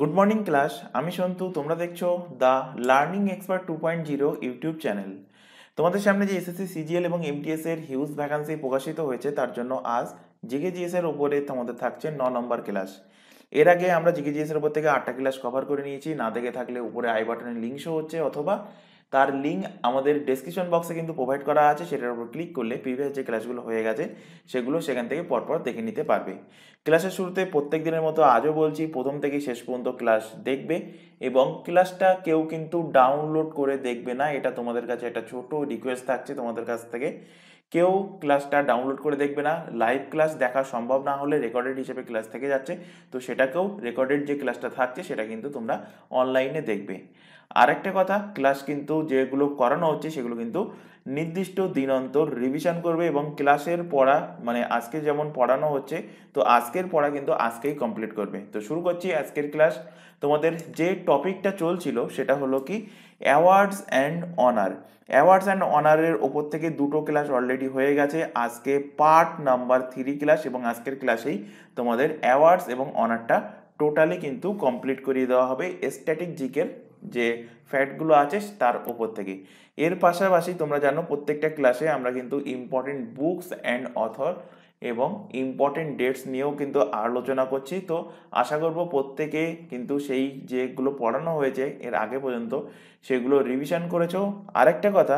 Good morning class. আমি সন্তু, তোমরা দেখছো the learning expert 2.0 YouTube channel. তোমাদের সামনে যে এসএসসি সিজিএল এবং এমটিএস এর হিউজ ভ্যাকান্সি প্রকাশিত হয়েছে, তার জন্য আজ জিকে জিএস এর ওপরে তোমাদের থাকছে 9 নম্বর ক্লাস। এর আগে আমরা জিকে জিএস এর উপর থেকে 8টা ক্লাস কভার করে নিয়েছি। না দেখে থাকলে উপরে আই বাটনে লিঙ্ক শো হচ্ছে, অথবা তার লিঙ্ক আমাদের ডেসক্রিপশন বক্সে কিন্তু প্রোভাইড করা আছে। সেটার উপর ক্লিক করলে প্রিভিয়াস যে ক্লাসগুলো হয়ে গেছে সেগুলো সেখান থেকে পরপর দেখে নিতে পারবে। ক্লাসের শুরুতে প্রত্যেক দিনের মতো আজও বলছি, প্রথম থেকে শেষ পর্যন্ত ক্লাস দেখবে এবং ক্লাসটা কেউ কিন্তু ডাউনলোড করে দেখবে না। এটা তোমাদের কাছে একটা ছোট রিকোয়েস্ট থাকছে তোমাদের কাছ থেকে। কেউ ক্লাসটা ডাউনলোড করে দেখবে না। লাইভ ক্লাস দেখা সম্ভব না হলে রেকর্ডেড হিসেবে ক্লাস থেকে যাচ্ছে, তো সেটাকেও রেকর্ডেড যে ক্লাসটা থাকছে সেটা কিন্তু তোমরা অনলাইনে দেখবে। আরেকটা কথা, ক্লাস কিন্তু যেগুলো করানো হচ্ছে সেগুলো কিন্তু নির্দিষ্ট দিন অন্তর রিভিশন করবে এবং ক্লাসের পড়া মানে আজকে যেমন পড়ানো হচ্ছে, তো আজকের পড়া কিন্তু আজকেই কমপ্লিট করবে। তো শুরু করছি আজকের ক্লাস। তোমাদের যে টপিকটা চলছিল সেটা হলো কি awards and honour. Awards and অনারের ওপর থেকে দুটো ক্লাস অলরেডি হয়ে গেছে। আজকে পার্ট নাম্বার 3 ক্লাস এবং আজকের ক্লাসেই তোমাদের অ্যাওয়ার্ডস এবং অনারটা টোটালি কিন্তু কমপ্লিট করিয়ে দেওয়া হবে স্ট্যাটিক জিকের যে ফ্যাক্টগুলো আছে তার ওপর থেকে। এর পাশাপাশি তোমরা জানো প্রত্যেকটা ক্লাসে আমরা কিন্তু ইম্পর্টেন্ট বুকস অ্যান্ড অথর এবং ইম্পর্টেন্ট ডেটস নিয়েও কিন্তু আলোচনা করছি। তো আশা করব প্রত্যেকে কিন্তু সেই যেগুলো পড়ানো হয়েছে এর আগে পর্যন্ত সেগুলো রিভিশন করেছো। আরেকটা কথা,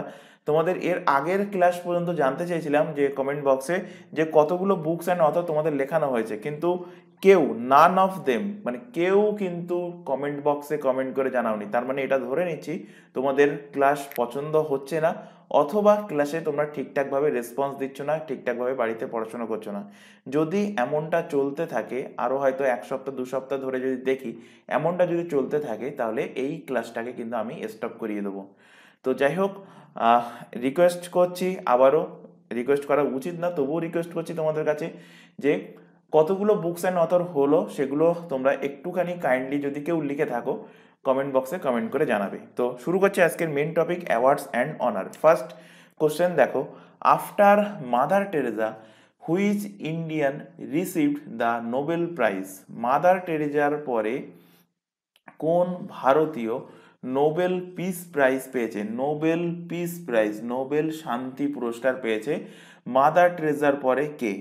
তোমাদের এর আগের ক্লাস পর্যন্ত জানতে চাইছিলাম যে কমেন্ট বক্সে যে কতগুলো বুকস অ্যান্ড অথর তোমাদের লেখানো হয়েছে, কিন্তু কেউ নান অফ দেম মানে কেউ কিন্তু কমেন্ট বক্সে কমেন্ট করে জানাওনি। তার মানে এটা ধরে নিচ্ছি তোমাদের ক্লাস পছন্দ হচ্ছে না, অথবা ক্লাসে তোমরা ঠিকঠাকভাবে রেসপন্স দিচ্ছ না, ঠিকঠাকভাবে বাড়িতে পড়াশোনা করছো না। যদি এমনটা চলতে থাকে, আরও হয়তো 1 সপ্তাহ 2 সপ্তাহ ধরে যদি দেখি এমনটা যদি চলতে থাকে, তাহলে এই ক্লাসটাকে কিন্তু আমি স্টপ করিয়ে দেবো। তো যাই হোক, রিকোয়েস্ট করছি আবারও, রিকোয়েস্ট করা উচিত না তবুও রিকোয়েস্ট করছি তোমাদের কাছে যে কতগুলো বুকস অ্যান্ড অথর হলো সেগুলো তোমরা একটুখানি কাইন্ডলি যদি কেউ লিখে থাকো কমেন্ট বক্সে কমেন্ট করে জানাবে। তো শুরু করছি আজকের main topic awards and honour. First question দেখো, after Mother Teresa which Indian received the Nobel prize. Mother টেরেজার পরে কোন ভারতীয় নোবেল পিস প্রাইজ পেয়েছে? নোবেল পিস প্রাইজ, নোবেল শান্তি পুরস্কার পেয়েছে মাদার টেরেজার পরে কে?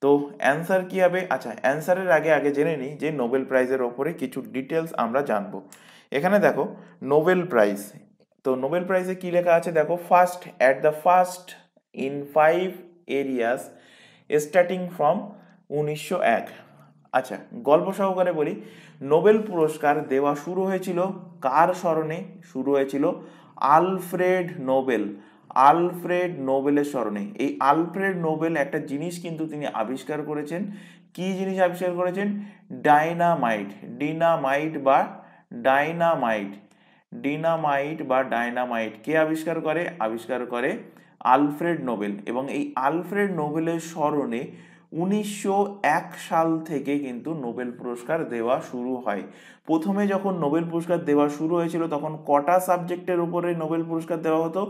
তো অ্যান্সার কি হবে? আচ্ছা, অ্যান্সারের আগে আগে জেনে নিই যে নোবেল প্রাইজের ওপরে কিছু ডিটেলস আমরা জানবো। এখানে দেখো নোবেল প্রাইজ, তো নোবেল প্রাইজে কি লেখা আছে দেখো, first at the first in 5 areas starting from 1901। আচ্ছা, গল্প সহকারে বলি, নোবেল পুরস্কার দেওয়া শুরু হয়েছিল কার স্মরণে? শুরু হয়েছিল আলফ্রেড নোবেল। আলফ্রেড নোবেলের স্মরণে। এই আলফ্রেড নোবেল একটা জিনিস কিন্তু তিনি আবিষ্কার করেছেন। কি জিনিস আবিষ্কার করেছেন? ডাইনামাইট। ডিনামাইট বা ডাইনামাইট। ডিনামাইট বা ডাইনামাইট কে আবিষ্কার করে? আবিষ্কার করে আলফ্রেড নোবেল। এবং এই আলফ্রেড নোবেলের স্মরণে 1901 সাল থেকে কিন্তু নোবেল পুরস্কার দেওয়া শুরু হয়। প্রথমে যখন নোবেল পুরস্কার দেওয়া শুরু হয়েছিল তখন কটা সাবজেক্টের উপরে নোবেল পুরস্কার দেওয়া হতো?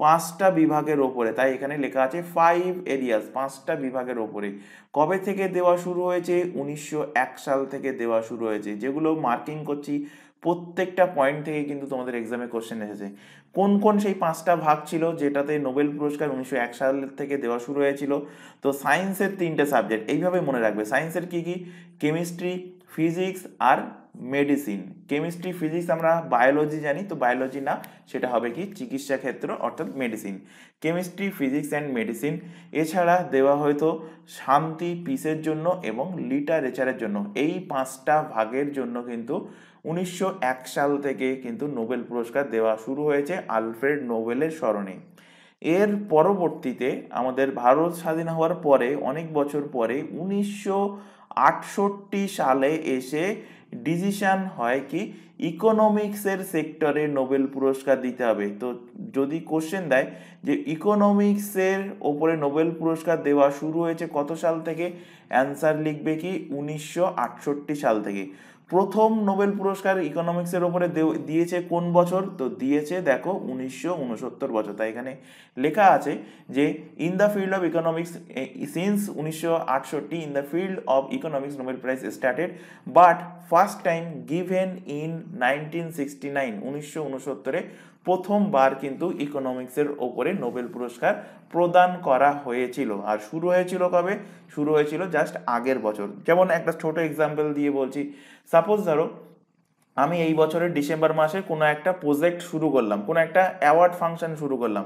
5টা বিভাগের ওপরে। তাই এখানে লেখা আছে 5 এরিয়াস, 5টা বিভাগের ওপরে। কবে থেকে দেওয়া শুরু হয়েছে? 1901 সাল থেকে দেওয়া শুরু হয়েছে। যেগুলো মার্কিং করছি প্রত্যেকটা পয়েন্ট থেকে কিন্তু তোমাদের এক্সামে কোশ্চেন এসেছে। কোন কোন সেই 5টা ভাগ ছিল যেটাতে নোবেল পুরস্কার 1901 সাল থেকে দেওয়া শুরু হয়েছিল? তো সায়েন্সের 3টে সাবজেক্ট, এইভাবে মনে রাখবে। সায়েন্সের কি কি? কেমিস্ট্রি, ফিজিক্স আর মেডিসিন। কেমিস্ট্রি ফিজিক্স আমরা বায়োলজি জানি, তো বায়োলজি না, সেটা হবে কি চিকিৎসা ক্ষেত্র অর্থাৎ medicine. Chemistry, physics and medicine. এছাড়া দেওয়া হয়তো শান্তি পিসের জন্য এবং লিটারেচারের জন্য। এই 5টা ভাগের জন্য কিন্তু 1901 সাল থেকে কিন্তু নোবেল পুরস্কার দেওয়া শুরু হয়েছে আলফ্রেড নোবেলের স্মরণে। এর পরবর্তীতে আমাদের ভারত স্বাধীন হওয়ার পরে অনেক বছর পরে 1968 সালে এসে ডিসিশন হয় কি ইকোনমিক্সের সেক্টরে নোবেল পুরস্কার দিতে হবে। তো যদি কোশ্চেন দেয় যে ইকোনমিক্সের ওপরে নোবেল পুরস্কার দেওয়া শুরু হয়েছে কত সাল থেকে, অ্যান্সার লিখবে কি 1968 সাল থেকে। প্রথম নোবেল পুরস্কার ইকোনমিক্সের ওপরে দিয়েছে কোন বছর? তো দিয়েছে দেখো 1969 বছর। তাই এখানে লেখা আছে যে in the field of economics since 1968 in the field of economics Nobel prize started but first time given in 1969। 1969 প্রথমবার কিন্তু ইকোনমিক্সের ওপরে নোবেল পুরস্কার প্রদান করা হয়েছিল। আর শুরু হয়েছিল কবে? শুরু হয়েছিল জাস্ট আগের বছর। যেমন একটা ছোট এক্সাম্পল দিয়ে বলছি, সাপোজ ধরো আমি এই বছরের ডিসেম্বর মাসে কোনো একটা প্রজেক্ট শুরু করলাম, কোনো একটা অ্যাওয়ার্ড ফাংশন শুরু করলাম।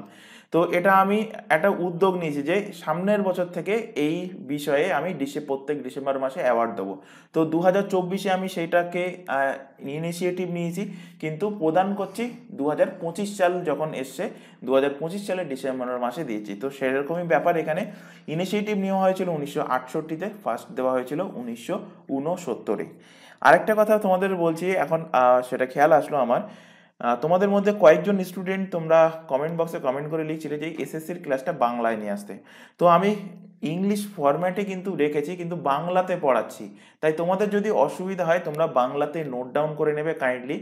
তো এটা আমি একটা উদ্যোগ নিয়েছি যে সামনের বছর থেকে এই বিষয়ে আমি প্রত্যেক ডিসেম্বর মাসে অ্যাওয়ার্ড দেবো। তো 2024-এ আমি সেইটাকে ইনিশিয়েটিভ নিয়েছি, কিন্তু প্রদান করছি 2025 সাল যখন এসছে, 2025 সালের ডিসেম্বর মাসে দিয়েছি। তো সেরকমই ব্যাপার এখানে। ইনিশিয়েটিভ নেওয়া হয়েছিল 1968-তে, ফার্স্ট দেওয়া হয়েছিল 1969-এ। আরেকটা কথা তোমাদের বলছি এখন, সেটা খেয়াল আসলো আমার, তোমাদের মধ্যে কয়েকজন স্টুডেন্ট তোমরা কমেন্ট বক্সে কমেন্ট করে লিখছিলে যে এসএসসির ক্লাসটা বাংলায় নিয়ে আসতে। তো আমি ইংলিশ ফরম্যাটে কিন্তু রেখেছি, কিন্তু বাংলাতে পড়াচ্ছি। তাই তোমাদের যদি অসুবিধা হয় তোমরা বাংলাতে নোট ডাউন করে নেবে কাইন্ডলি,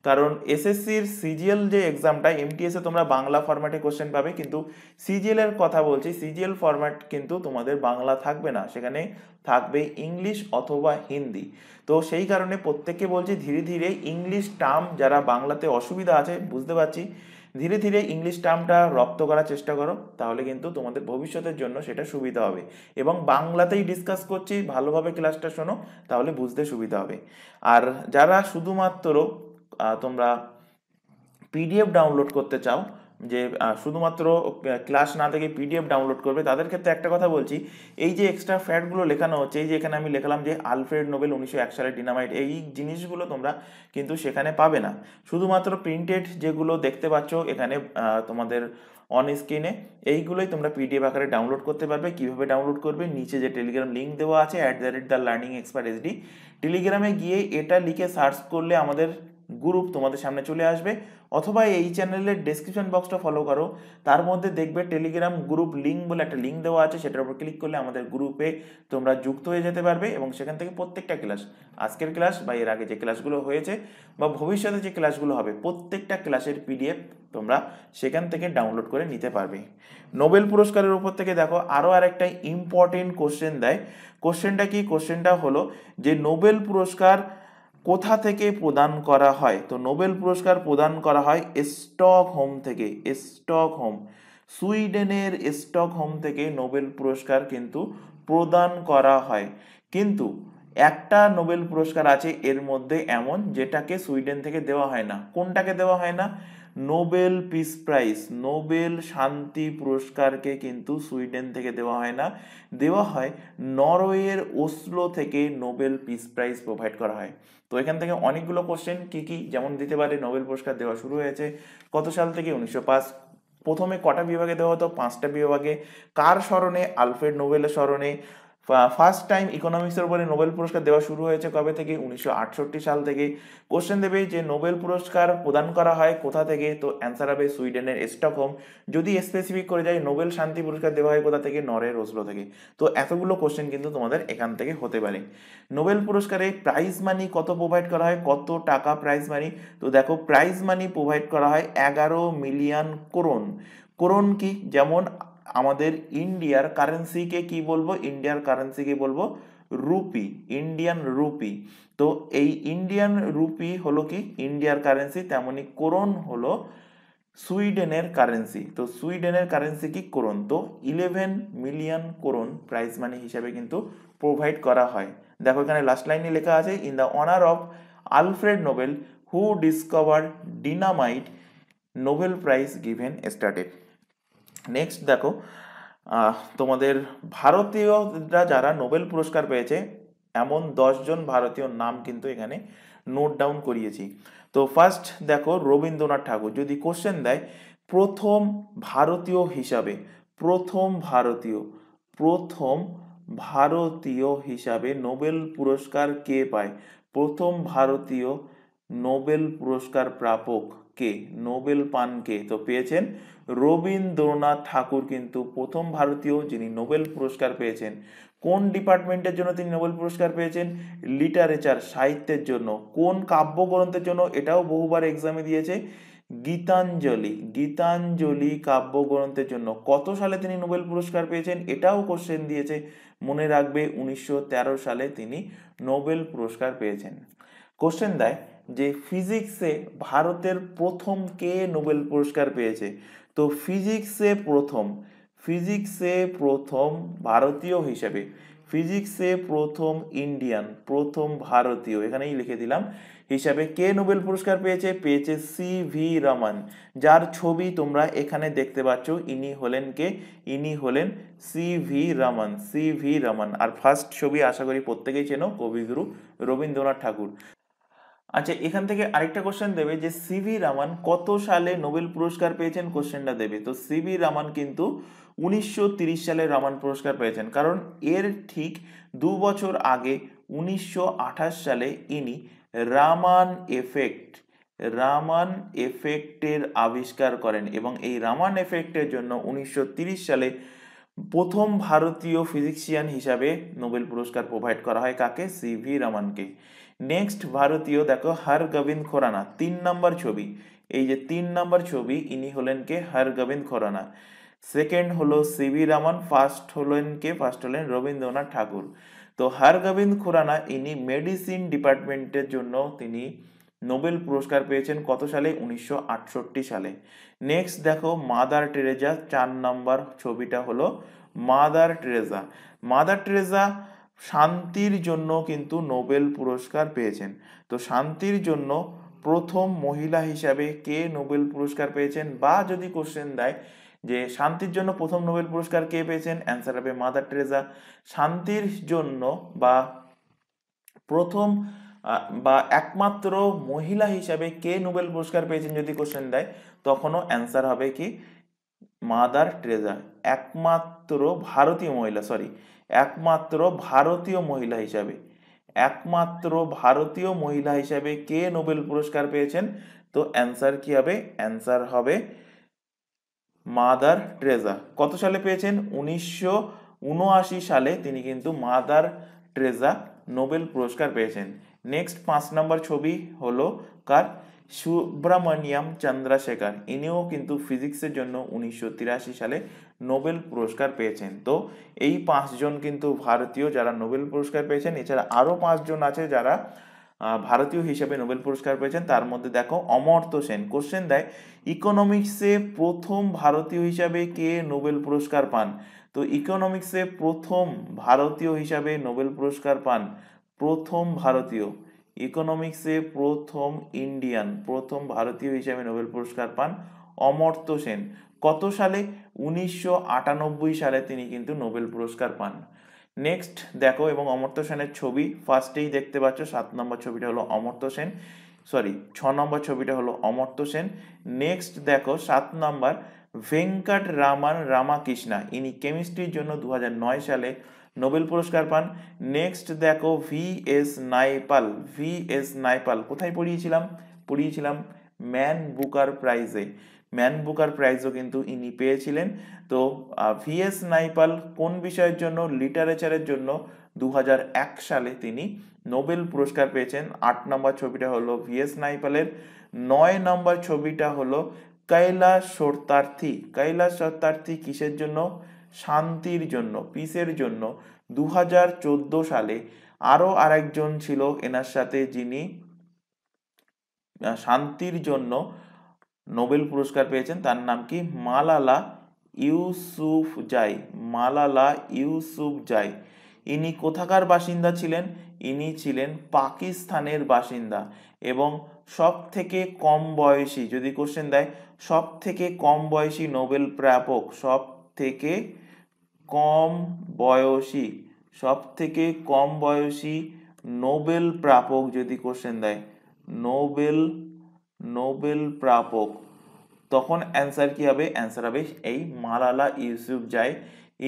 কারণ এসএসসির সিজিএল যে এক্সামটা এমটিএসে তোমরা বাংলা ফরম্যাটে কোশ্চেন পাবে, কিন্তু সিজিএল এর কথা বলছি, সিজিএল ফরম্যাট কিন্তু তোমাদের বাংলা থাকবে না, সেখানে থাকবে ইংলিশ অথবা হিন্দি। তো সেই কারণে প্রত্যেককে বলছি ধীরে ধীরে ইংলিশ টার্ম, যারা বাংলাতে অসুবিধা আছে বুঝতে পারছি, ধীরে ধীরে ইংলিশ টার্মটা রপ্ত করার চেষ্টা করো, তাহলে কিন্তু তোমাদের ভবিষ্যতের জন্য সেটা সুবিধা হবে। এবং বাংলাতেই ডিসকাস করছি, ভালোভাবে ক্লাসটা শোনো, তাহলে বুঝতে সুবিধা হবে। আর যারা শুধুমাত্র তোমরা পিডিএফ ডাউনলোড করতে চাও, যে শুধুমাত্র ক্লাস না থেকে পিডিএফ ডাউনলোড করবে, তাদের ক্ষেত্রে একটা কথা বলছি, এই যে এক্সট্রা ফ্যাক্টগুলো লেখানো হচ্ছে, এই যে এখানে আমি লেখালাম যে আলফ্রেড নোবেল 1901 সালে ডিনামাইট, এই জিনিসগুলো তোমরা কিন্তু সেখানে পাবে না। শুধুমাত্র প্রিন্টেড যেগুলো দেখতে পাচ্ছ এখানে তোমাদের অন স্ক্রিনে, এইগুলোই তোমরা পিডিএফ আকারে ডাউনলোড করতে পারবে। কিভাবে ডাউনলোড করবে? নিচে যে টেলিগ্রাম লিঙ্ক দেওয়া আছে @TheLearningExpertSD, টেলিগ্রামে গিয়ে এটা লিখে সার্চ করলে আমাদের গ্রুপ তোমাদের সামনে চলে আসবে, অথবা এই চ্যানেলের ডেসক্রিপশন বক্সটা ফলো করো, তার মধ্যে দেখবে টেলিগ্রাম গ্রুপ লিঙ্ক বলে একটা লিঙ্ক দেওয়া আছে, সেটার উপর ক্লিক করলে আমাদের গ্রুপে তোমরা যুক্ত হয়ে যেতে পারবে, এবং সেখান থেকে প্রত্যেকটা ক্লাস, আজকের ক্লাস বা এর আগে যে ক্লাসগুলো হয়েছে বা ভবিষ্যতে যে ক্লাসগুলো হবে, প্রত্যেকটা ক্লাসের পিডিএফ তোমরা সেখান থেকে ডাউনলোড করে নিতে পারবে। নোবেল পুরস্কারের উপর থেকে দেখো আরও আরেকটা ইম্পর্টেন্ট কোশ্চেন দেয়। কোশ্চেনটা কি? কোশ্চেনটা হলো যে নোবেল পুরস্কার কোথা থেকে প্রদান করা হয়? তো নোবেল পুরস্কার প্রদান করা হয় স্টকহোম থেকে। স্টকহোম, সুইডেনের স্টকহোম থেকে নোবেল পুরস্কার কিন্তু প্রদান করা হয়। কিন্তু একটা নোবেল পুরস্কার আছে এর মধ্যে এমন, যেটাকে সুইডেন থেকে দেওয়া হয় না। কোনটাকে দেওয়া হয় না? নোবেল পিস প্রাইজ, নোবেল শান্তি পুরস্কারকে কিন্তু সুইডেন থেকে দেওয়া হয় না, দেওয়া হয় নরওয়ের ওসলো থেকে নোবেল পিস প্রাইজ প্রোভাইড করা হয়। তো এখান থেকে অনেকগুলো কোশ্চেন কি কি যেমন দিতে পারে, নোবেল পুরস্কার দেওয়া শুরু হয়েছে কত সাল থেকে? 1905। প্রথমে কটা বিভাগে দেওয়া হতো? 5টা বিভাগে। কার স্মরণে? আলফ্রেড নোবেলের স্মরণে। ফার্স্ট টাইম ইকোনমিক্সের উপরে নোবেল পুরস্কার দেওয়া শুরু হয়েছে কবে থেকে? 1968 সাল থেকে। কোশ্চেন দেবে যে নোবেল পুরস্কার প্রদান করা হয় কোথা থেকে? তো অ্যান্সার হবে সুইডেনের স্টকহোম। যদি স্পেসিফিক করে যায় নোবেল শান্তি পুরস্কার দেওয়া হয় কোথা থেকে? নরওয়ের ওসলো থেকে। তো এতগুলো কোশ্চেন কিন্তু তোমাদের এখান থেকে হতে পারে। নোবেল পুরস্কারে প্রাইজ মানি কত প্রোভাইড করা হয়? কত টাকা প্রাইজ মানি? তো দেখো প্রাইজ মানি প্রোভাইড করা হয় 11 মিলিয়ন করোন। করোন কি? যেমন আমাদের ইন্ডিয়ার কারেন্সিকে কি বলবো? ইন্ডিয়ার কারেন্সিকে বলবো রুপি, ইন্ডিয়ান রুপি। তো এই ইন্ডিয়ান রুপি হলো কি ইন্ডিয়ার কারেন্সি, তেমনি করোন হলো সুইডেনের কারেন্সি। তো সুইডেনের কারেন্সি কি? করোন। তো 11 মিলিয়ন করোন প্রাইজ মানি হিসাবে কিন্তু প্রোভাইড করা হয়। দেখো এখানে লাস্ট লাইনে লেখা আছে in the honour of Alfred Nobel who discover dynamite Nobel prize given started. Next দেখো তোমাদের ভারতীয়রা যারা নোবেল পুরস্কার পেয়েছে এমন 10 জন ভারতীয় নাম কিন্তু এখানে নোট ডাউন করিয়েছি। তো ফার্স্ট দেখো রবীন্দ্রনাথ ঠাকুর। যদি কোশ্চেন দেয় প্রথম ভারতীয় হিসাবে, প্রথম ভারতীয় হিসাবে নোবেল পুরস্কার কে পায়? প্রথম ভারতীয় নোবেল পুরস্কার প্রাপক কে? নোবেল পান কে? তো পেয়েছেন রবীন্দ্রনাথ ঠাকুর কিন্তু প্রথম ভারতীয় যিনি নোবেল পুরস্কার পেয়েছেন। কোন ডিপার্টমেন্টের জন্য তিনি নোবেল পুরস্কার পেয়েছেন? লিটারেচার, সাহিত্যের জন্য। কোন কাব্যগ্রন্থের জন্য? এটাও বহুবার এক্সামে দিয়েছে, গীতাঞ্জলি, গীতাঞ্জলি কাব্যগ্রন্থের জন্য। কত সালে তিনি নোবেল পুরস্কার পেয়েছেন? এটাও কোশ্চেন দিয়েছে, মনে রাখবে 1913 সালে তিনি নোবেল পুরস্কার পেয়েছেন। কোশ্চেন দেয় যে ফিজিক্সে ভারতের প্রথম কে নোবেল পুরস্কার পেয়েছে? তো ফিজিক্সে প্রথম ভারতীয় হিসেবে, ফিজিক্সে প্রথম ইন্ডিয়ান, প্রথম ভারতীয়, এখানেই লিখে দিলাম, হিসাবে কে নোবেল পুরস্কার পেয়েছে? পেয়েছে সি.ভি. রমন, যার ছবি তোমরা এখানে দেখতে পাচ্ছ। ইনি হলেন কে? ইনি হলেন সি.ভি. রমন, সি.ভি. রমন। আর ফার্স্ট ছবি আশা করি প্রত্যেকেই চেনো, কবিগুরু রবীন্দ্রনাথ ঠাকুর। আচ্ছা, এখান থেকে আরেকটা কোশ্চেন দেবে যে সি.ভি. রমন কত সালে নোবেল পুরস্কার পেয়েছেন, কোশ্চেনটা দেবে। তো সি.ভি. রমন কিন্তু 1930 সালে রমন পুরস্কার পেয়েছেন, কারণ এর ঠিক 2 বছর আগে 1928 সালে ইনি রামান এফেক্ট, রামান এফেক্টের আবিষ্কার করেন, এবং এই রামান এফেক্টের জন্য 1930 সালে প্রথম ভারতীয় ফিজিক্সিয়ান হিসাবে নোবেল পুরস্কার প্রোভাইড করা হয় কাকে? সি.ভি. রমনকে। নেক্সট ভারতীয় দেখো হরগোবিন্দ খুরানা, 3 নম্বর ছবি, এই যে 3 নম্বর ছবি, ইনি হলেন কে? হরগোবিন্দ খুরানা। সেকেন্ড হলো সি.ভি. রমন, ফার্স্ট হলেন কে? ফার্স্ট হলেন রবীন্দ্রনাথ ঠাকুর। তো হরগোবিন্দ খুরানা ইনি মেডিসিন ডিপার্টমেন্টের জন্য তিনি নোবেল পুরস্কার পেয়েছেন কত সালে? 1968 সালে। নেক্সট দেখো মাদার টেরেজা, 4 নম্বর ছবিটা হলো মাদার টেরেজা। মাদার টেরেজা শান্তির জন্য কিন্তু নোবেল পুরস্কার পেয়েছেন। তো শান্তির জন্য প্রথম মহিলা হিসাবে কে নোবেল পুরস্কার পেয়েছেন? বা যদি কোশ্চেন দেয় যে শান্তির জন্য প্রথম নোবেল পুরস্কার কে পেয়েছেন, অ্যান্সার হবে মাদার টেরেজা। শান্তির জন্য বা প্রথম বা একমাত্র মহিলা হিসাবে কে নোবেল পুরস্কার পেয়েছেন যদি কোশ্চেন দেয়, তখনও অ্যান্সার হবে কি? Mother Teresa. একমাত্র ভারতীয় মহিলা, সরি, একমাত্র ভারতীয় মহিলা হিসাবে, একমাত্র ভারতীয় মহিলা হিসাবে কে নোবেল পুরস্কার পেয়েছেন? তো অ্যান্সার কি হবে? অ্যান্সার হবে মাদার টেরেজা। কত সালে পেয়েছেন? 1979 সালে তিনি কিন্তু মাদার টেরেজা নোবেল পুরস্কার পেয়েছেন। নেক্সট 5 নম্বর ছবি হলো কার? সুব্রমণিয়াম চন্দ্রশেখর, ইনিও কিন্তু ফিজিক্সের জন্য 1983 সালে নোবেল পুরস্কার পেয়েছেন। তো এই 5 জন কিন্তু ভারতীয় যারা নোবেল পুরস্কার পেয়েছেন। এছাড়া আরও 5 জন আছে যারা ভারতীয় হিসেবে নোবেল পুরস্কার পেয়েছেন। তার মধ্যে দেখো অমর্ত্য সেন। কোশ্চেন দেয় ইকোনমিক্সে প্রথম ভারতীয় হিসাবে কে নোবেল পুরস্কার পান? তো ইকোনমিক্সে প্রথম ভারতীয় হিসাবে নোবেল পুরস্কার পান, প্রথম ভারতীয়, ইকোনমিক্সে প্রথম ইন্ডিয়ান, প্রথম ভারতীয় হিসাবে নোবেল পুরস্কার পান অমর্ত্য সেন। কত সালে? 1998 সালে তিনি কিন্তু নোবেল পুরস্কার পান। নেক্সট দেখো, এবং অমর্ত্য সেনের ছবি ফার্স্টেই দেখতে পাচ্ছ, 7 নম্বর ছবিটা হলো অমর্ত্য সেন, সরি 6 নম্বর ছবিটা হলো অমর্ত্য সেন। নেক্সট দেখো 7 নম্বর ভেঙ্কট রামান রামাকৃষ্ণা, ইনি কেমিস্ট্রির জন্য 2009 সালে নোবেল পুরস্কার পান। নেক্সট দেখো ভি.এস. নাইপাল, ভি.এস. নাইপাল কোথায় পড়িয়েছিলাম ম্যান বুকার প্রাইজে, ম্যান বুকার প্রাইজও কিন্তু ইনি পেয়েছিলেন। তো ভি.এস. নাইপাল কোন বিষয়ের জন্য? লিটারেচারের জন্য 2001 সালে তিনি নোবেল পুরস্কার পেয়েছেন। 8 নম্বর ছবিটা হলো ভি.এস. নাইপালের। 9 নম্বর ছবিটা হলো কৈলাস সত্যার্থী, কৈলাস সত্যার্থী কিসের জন্য? শান্তির জন্য, পিসের জন্য। 2014 সালে আরো আরেকজন ছিল এনার সাথে যিনি শান্তির জন্য নোবেল পুরস্কার পেয়েছেন, তার নাম কি? মালালা ইউসুফজাই, মালালা ইউসুফজাই। ইনি কোথাকার বাসিন্দা ছিলেন? ইনি ছিলেন পাকিস্তানের বাসিন্দা। এবং সব থেকে কম বয়সী, যদি কোশ্চেন দেয় সব থেকে কম বয়সী নোবেল প্রাপক, সব থেকে কম বয়সী, সব থেকে কম বয়সী নোবেল প্রাপক যদি কোশ্চেন দেয়, নোবেল প্রাপক, তখন অ্যান্সার কি হবে? অ্যান্সার হবে এই মালালা ইউসুফজাই।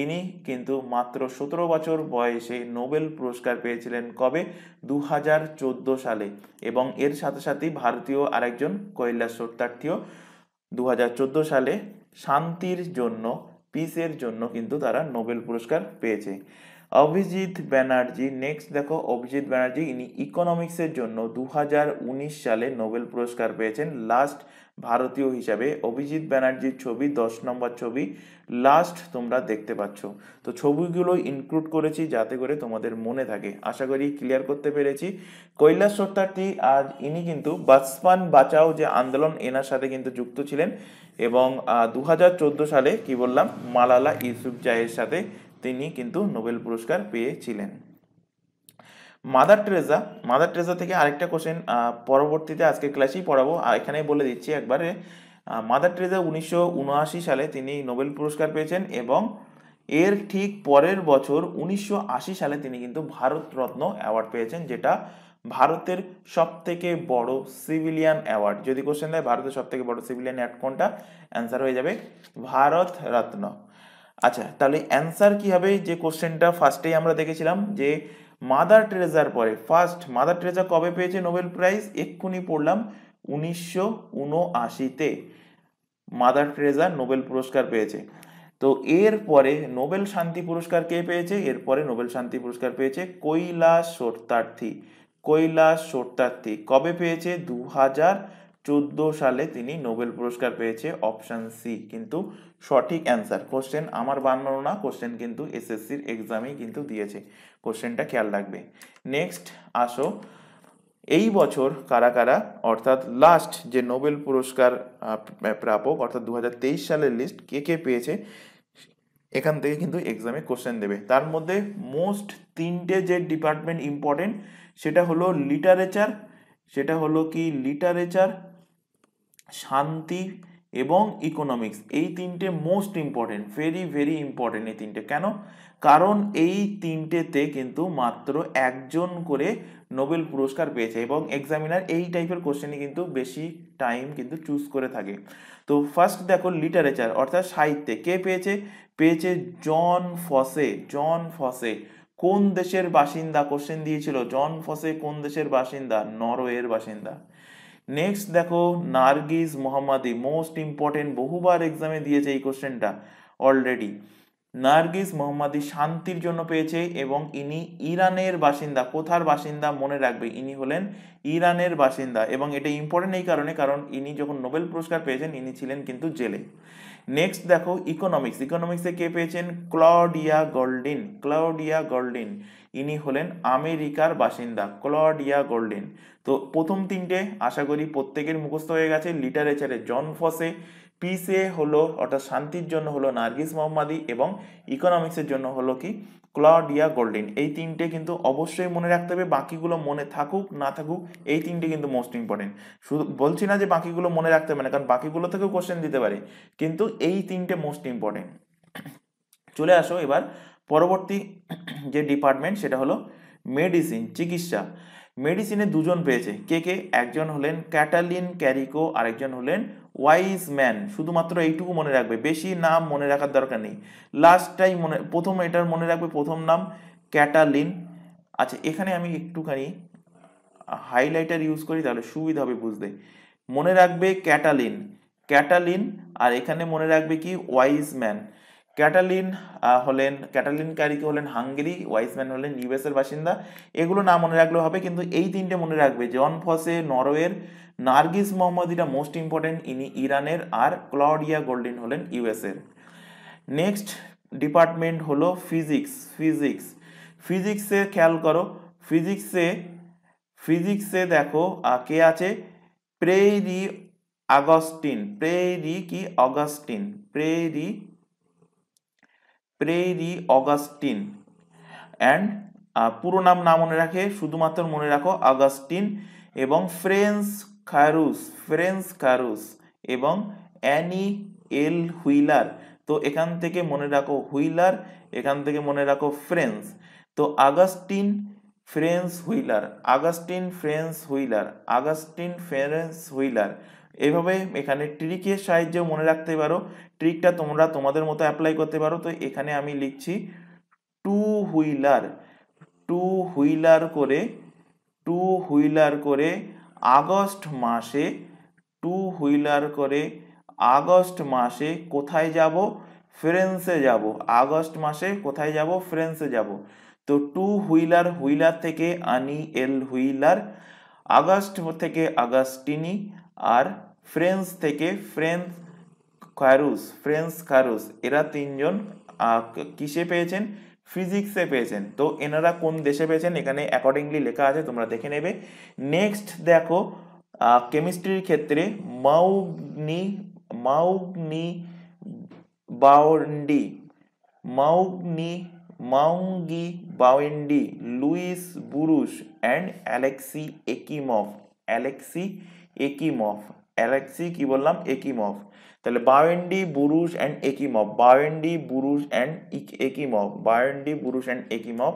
ইনি কিন্তু মাত্র 17 বছর বয়সে নোবেল পুরস্কার পেয়েছিলেন। কবে? 2014 সালে। এবং এর সাথে সাথেই ভারতীয় আরেকজন কৈলাস সত্যার্থীও 2014 সালে শান্তির জন্য, পিসের জন্য কিন্তু তারা নোবেল পুরস্কার পেয়েছে। অভিজিৎ ব্যানার্জি, নেক্সট দেখো অভিজিৎ ব্যানার্জি, ইনি ইকোনমিক্সের জন্য 2019 সালে নোবেল পুরস্কার পেয়েছেন লাস্ট ভারতীয় হিসাবে। অভিজিৎ ব্যানার্জির ছবি 10 নম্বর ছবি লাস্ট তোমরা দেখতে পাচ্ছ। তো ছবিগুলো ইনক্লুড করেছি যাতে করে তোমাদের মনে থাকে। আশা করি ক্লিয়ার করতে পেরেছি। কৈলাস সত্যার্থী, আজ ইনি কিন্তু বাচপান বাঁচাও যে আন্দোলন এনার সাথে কিন্তু যুক্ত ছিলেন এবং 2014 সালে কি বললাম মালালা ইউসুফজাইয়ের সাথে তিনি কিন্তু নোবেল পুরস্কার পেয়েছিলেন। মাদার টেরেসা থেকে আরেকটা কোশ্চেন পরবর্তীতে আজকে ক্লাসেই পড়াবো, আর এখানেই বলে দিচ্ছি একবারে। মাদার টেরেসা 1979 সালে তিনি নোবেল পুরস্কার পেয়েছেন এবং এর ঠিক পরের বছর 1980 সালে তিনি কিন্তু ভারতরত্ন অ্যাওয়ার্ড পেয়েছেন, যেটা ভারতের সব থেকে বড় সিভিলিয়ান অ্যাওয়ার্ড। যদি কোশ্চেন দেয় ভারতের সব থেকে বড় সিভিলিয়ান অ্যাওয়ার্ড কোনটা, অ্যান্সার হয়ে যাবে ভারত রত্ন। আচ্ছা, তাহলে অ্যান্সার কি হবে? যে কোশ্চেনটা ফার্স্টেই আমরা দেখেছিলাম যে মাদার টেরেসার পরে ফার্স্ট মাদার টেরেসা কবে পেয়েছে নোবেল প্রাইজ, এক্ষুনি পড়লাম 1979-তে মাদার টেরেসা নোবেল পুরস্কার পেয়েছে। তো এরপরে নোবেল শান্তি পুরস্কার কে পেয়েছে? এরপরে নোবেল শান্তি পুরস্কার পেয়েছে কৈলাস সত্যার্থী। কৈলাস সত্যার্থী কবে পেয়েছে? 2014 সালে তিনি নোবেল পুরস্কার পেয়েছে, অপশন সি কিন্তু সঠিক অ্যান্সার। কোশ্চেন আমার বানানো না, কোশ্চেন কিন্তু এসএসসির এক্সামেই কিন্তু দিয়েছে, কোশ্চেনটা খেয়াল রাখবে। নেক্সট আসো, এই বছর কারা কারা অর্থাৎ লাস্ট যে নোবেল পুরস্কার প্রাপক অর্থাৎ 2023 সালের লিস্ট কে কে পেয়েছে, এখান থেকে কিন্তু এক্সামে কোশ্চেন দেবে। তার মধ্যে মোস্ট তিনটে যে ডিপার্টমেন্ট ইম্পর্টেন্ট সেটা হলো লিটারেচার, সেটা হলো কি লিটারেচার, শান্তি এবং ইকোনমিক্স। এই তিনটে most important, very very important এই তিনটে। কেন? কারণ এই তিনটেতে কিন্তু মাত্র একজন করে নোবেল পুরস্কার পেয়েছে এবং এক্সামিনার এই টাইপের কোশ্চেনই কিন্তু বেশি টাইম কিন্তু চুজ করে থাকে। তো ফার্স্ট দেখো লিটারেচার অর্থাৎ সাহিত্যে কে পেয়েছে? পেয়েছে জন ফসে। জন ফসে কোন দেশের বাসিন্দা? কোশ্চেন দিয়েছিল জন ফসে কোন দেশের বাসিন্দা? নরওয়ের বাসিন্দা। নেক্সট দেখো নার্গিস মোহাম্মদি, মোস্ট ইম্পর্টেন্ট, বহুবার এক্সামে দিয়েছে এই কোশ্চেনটা অলরেডি। নার্গিস মোহাম্মদি শান্তির জন্য পেয়েছে এবং ইনি ইরানের বাসিন্দা। কোথার বাসিন্দা মনে রাখবে, ইনি হলেন ইরানের বাসিন্দা এবং এটা ইম্পর্টেন্ট এই কারণে কারণ ইনি যখন নোবেল পুরস্কার পেয়েছেন ইনি ছিলেন কিন্তু জেলে। নেক্সট দেখো ইকোনমিক্স, ইকোনমিক্সে কে পেয়েছেন? Claudia golden. ক্লডিয়া গোল্ডিন ইনি হলেন আমেরিকার বাসিন্দা, ক্লডিয়া গোল্ডিন। তো প্রথম তিনটে আশা করি প্রত্যেকের মুখস্থ হয়ে গেছে। লিটারেচারে জন ফসে, পিসে হলো অর্থাৎ শান্তির জন্য হলো নার্গিস মোহাম্মদি এবং ইকোনমিক্সের জন্য হলো কি ক্লডিয়া গোল্ডিন। এই তিনটে কিন্তু অবশ্যই মনে রাখতে হবে, বাকিগুলো মনে থাকুক না থাকুক এই তিনটে কিন্তু মোস্ট ইম্পর্টেন্ট। শুধু বলছি না যে বাকিগুলো মনে রাখতে হবে না, কারণ বাকিগুলো থেকেও কোশ্চেন দিতে পারে, কিন্তু এই তিনটে মোস্ট ইম্পর্টেন্ট। চলে আসো এবার পরবর্তী যে ডিপার্টমেন্ট সেটা হলো মেডিসিন, চিকিৎসা। মেডিসিনে দুজন পেয়েছে, কে কে? একজন হলেন ক্যাটালিন ক্যারিকো, আরেকজন হলেন ওয়াইজ ম্যান। শুধুমাত্র এইটুকু মনে রাখবে, বেশি নাম মনে রাখার দরকার নেই। লাস্টটাই মনে, প্রথম এটার মনে রাখবে, প্রথম নাম ক্যাটালিন। আচ্ছা, এখানে আমি একটুখানি হাইলাইটার ইউজ করি তাহলে সুবিধা হবে বুঝতে। মনে রাখবে ক্যাটালিন, ক্যাটালিন, আর এখানে মনে রাখবে কি ওয়াইজ ম্যান। ক্যাটালিন ক্যাটালিন ক্যারিকো হলেন হাঙ্গেরি, ওয়াইসম্যান হলেন ইউএস এর বাসিন্দা। এগুলো না মনে রাখলেও হবে, কিন্তু এই তিনটে মনে রাখবে। জন ফসে নরওয়ের, নার্গিস মোহাম্মদিটা মোস্ট ইম্পর্টেন্ট, ইনি ইরানের, আর ক্লডিয়া গোল্ডিন হলেন ইউএস এর। নেক্সট ডিপার্টমেন্ট হলো ফিজিক্স। ফিজিক্স, ফিজিক্সে খেয়াল করো, ফিজিক্সে দেখো কে আছে? প্রেরি আগস্টিন, প্রেরি কি অগাস্টিন, প্রেরি অগাস্টিন অ্যান্ড পুরো নাম না মনে রাখে, শুধুমাত্র মনে রাখো অগাস্টিন, এবং ফ্রেন্স খারুস এবং অ্যানি এল হুইলার। তো এখান থেকে মনে রাখো হুইলার, এখান থেকে মনে রাখো ফ্রেন্স। তো Augustin friends Wheeler, Augustin friends Wheeler, Augustin friends Wheeler. এইভাবে এখানে ট্রিকের সাহায্যে মনে রাখতে পারো, ট্রিকটা তোমরা তোমাদের মতো অ্যাপ্লাই করতে পারো। তো এখানে আমি লিখছি টু হুইলার, টু হুইলার করে, টু হুইলার করে আগস্ট মাসে, টু হুইলার করে আগস্ট মাসে কোথায় যাব? ফ্রান্সে যাব। আগস্ট মাসে কোথায় যাব? ফ্রান্সে যাব। তো টু হুইলার, হুইলার থেকে আনি এল হুইলার, আগস্ট থেকে আগাস্টিনি, আর ফ্রেঞ্চ থেকে ফ্রেঞ্চ কারুস, ফ্রেঞ্চ কারুস, এরা তিনজন কিসে পেয়েছেন? ফিজিক্সে পেয়েছেন। তো এনারা কোন দেশে পেয়েছেন এখানে অ্যাকর্ডিংলি লেখা আছে, তোমরা দেখে নেবে। নেক্সট দেখো কেমিস্ট্রির ক্ষেত্রে মাউগনি, মাউগনি বাউন্ডি, মাউগনি, মাউঙ্গি বাউন্ডি, Luis বুরুস and Alexi Ekimov, Alexi Ekimov, Alexi কি বললাম? একিমভ। তাহলে বাউন্ডি, বুরুস and Ekimov, বাউন্ডি, বুরুস and Ekimov, বাউন্ডি, বুরুস and Ekimov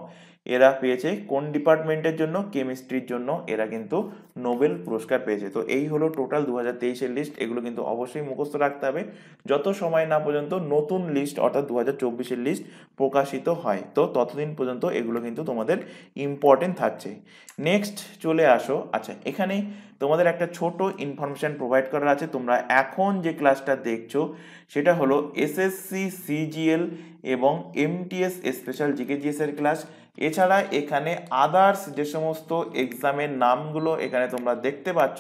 এরা পেয়েছে কোন ডিপার্টমেন্টের জন্য? কেমিস্ট্রির জন্য এরা কিন্তু নোবেল পুরস্কার পেয়েছে। তো এই হলো টোটাল 2023-এর লিস্ট। এগুলো কিন্তু অবশ্যই মুখস্থ রাখতে হবে যত সময় না পর্যন্ত নতুন লিস্ট অর্থাৎ 2024-এর লিস্ট প্রকাশিত হয়। তো ততদিন পর্যন্ত এগুলো কিন্তু তোমাদের ইম্পর্টেন্ট থাকছে। নেক্সট চলে আসো, আচ্ছা এখানে তোমাদের একটা ছোট ইনফরমেশন প্রোভাইড করা আছে। তোমরা এখন যে ক্লাসটা দেখছো সেটা হলো এসএসসি সিজিএল এবং এমটিএস স্পেশাল জিকেজিএস এর ক্লাস। এছাড়া এখানে আদার্স যে সমস্ত এক্সামের নামগুলো এখানে তোমরা দেখতে পাচ্ছ,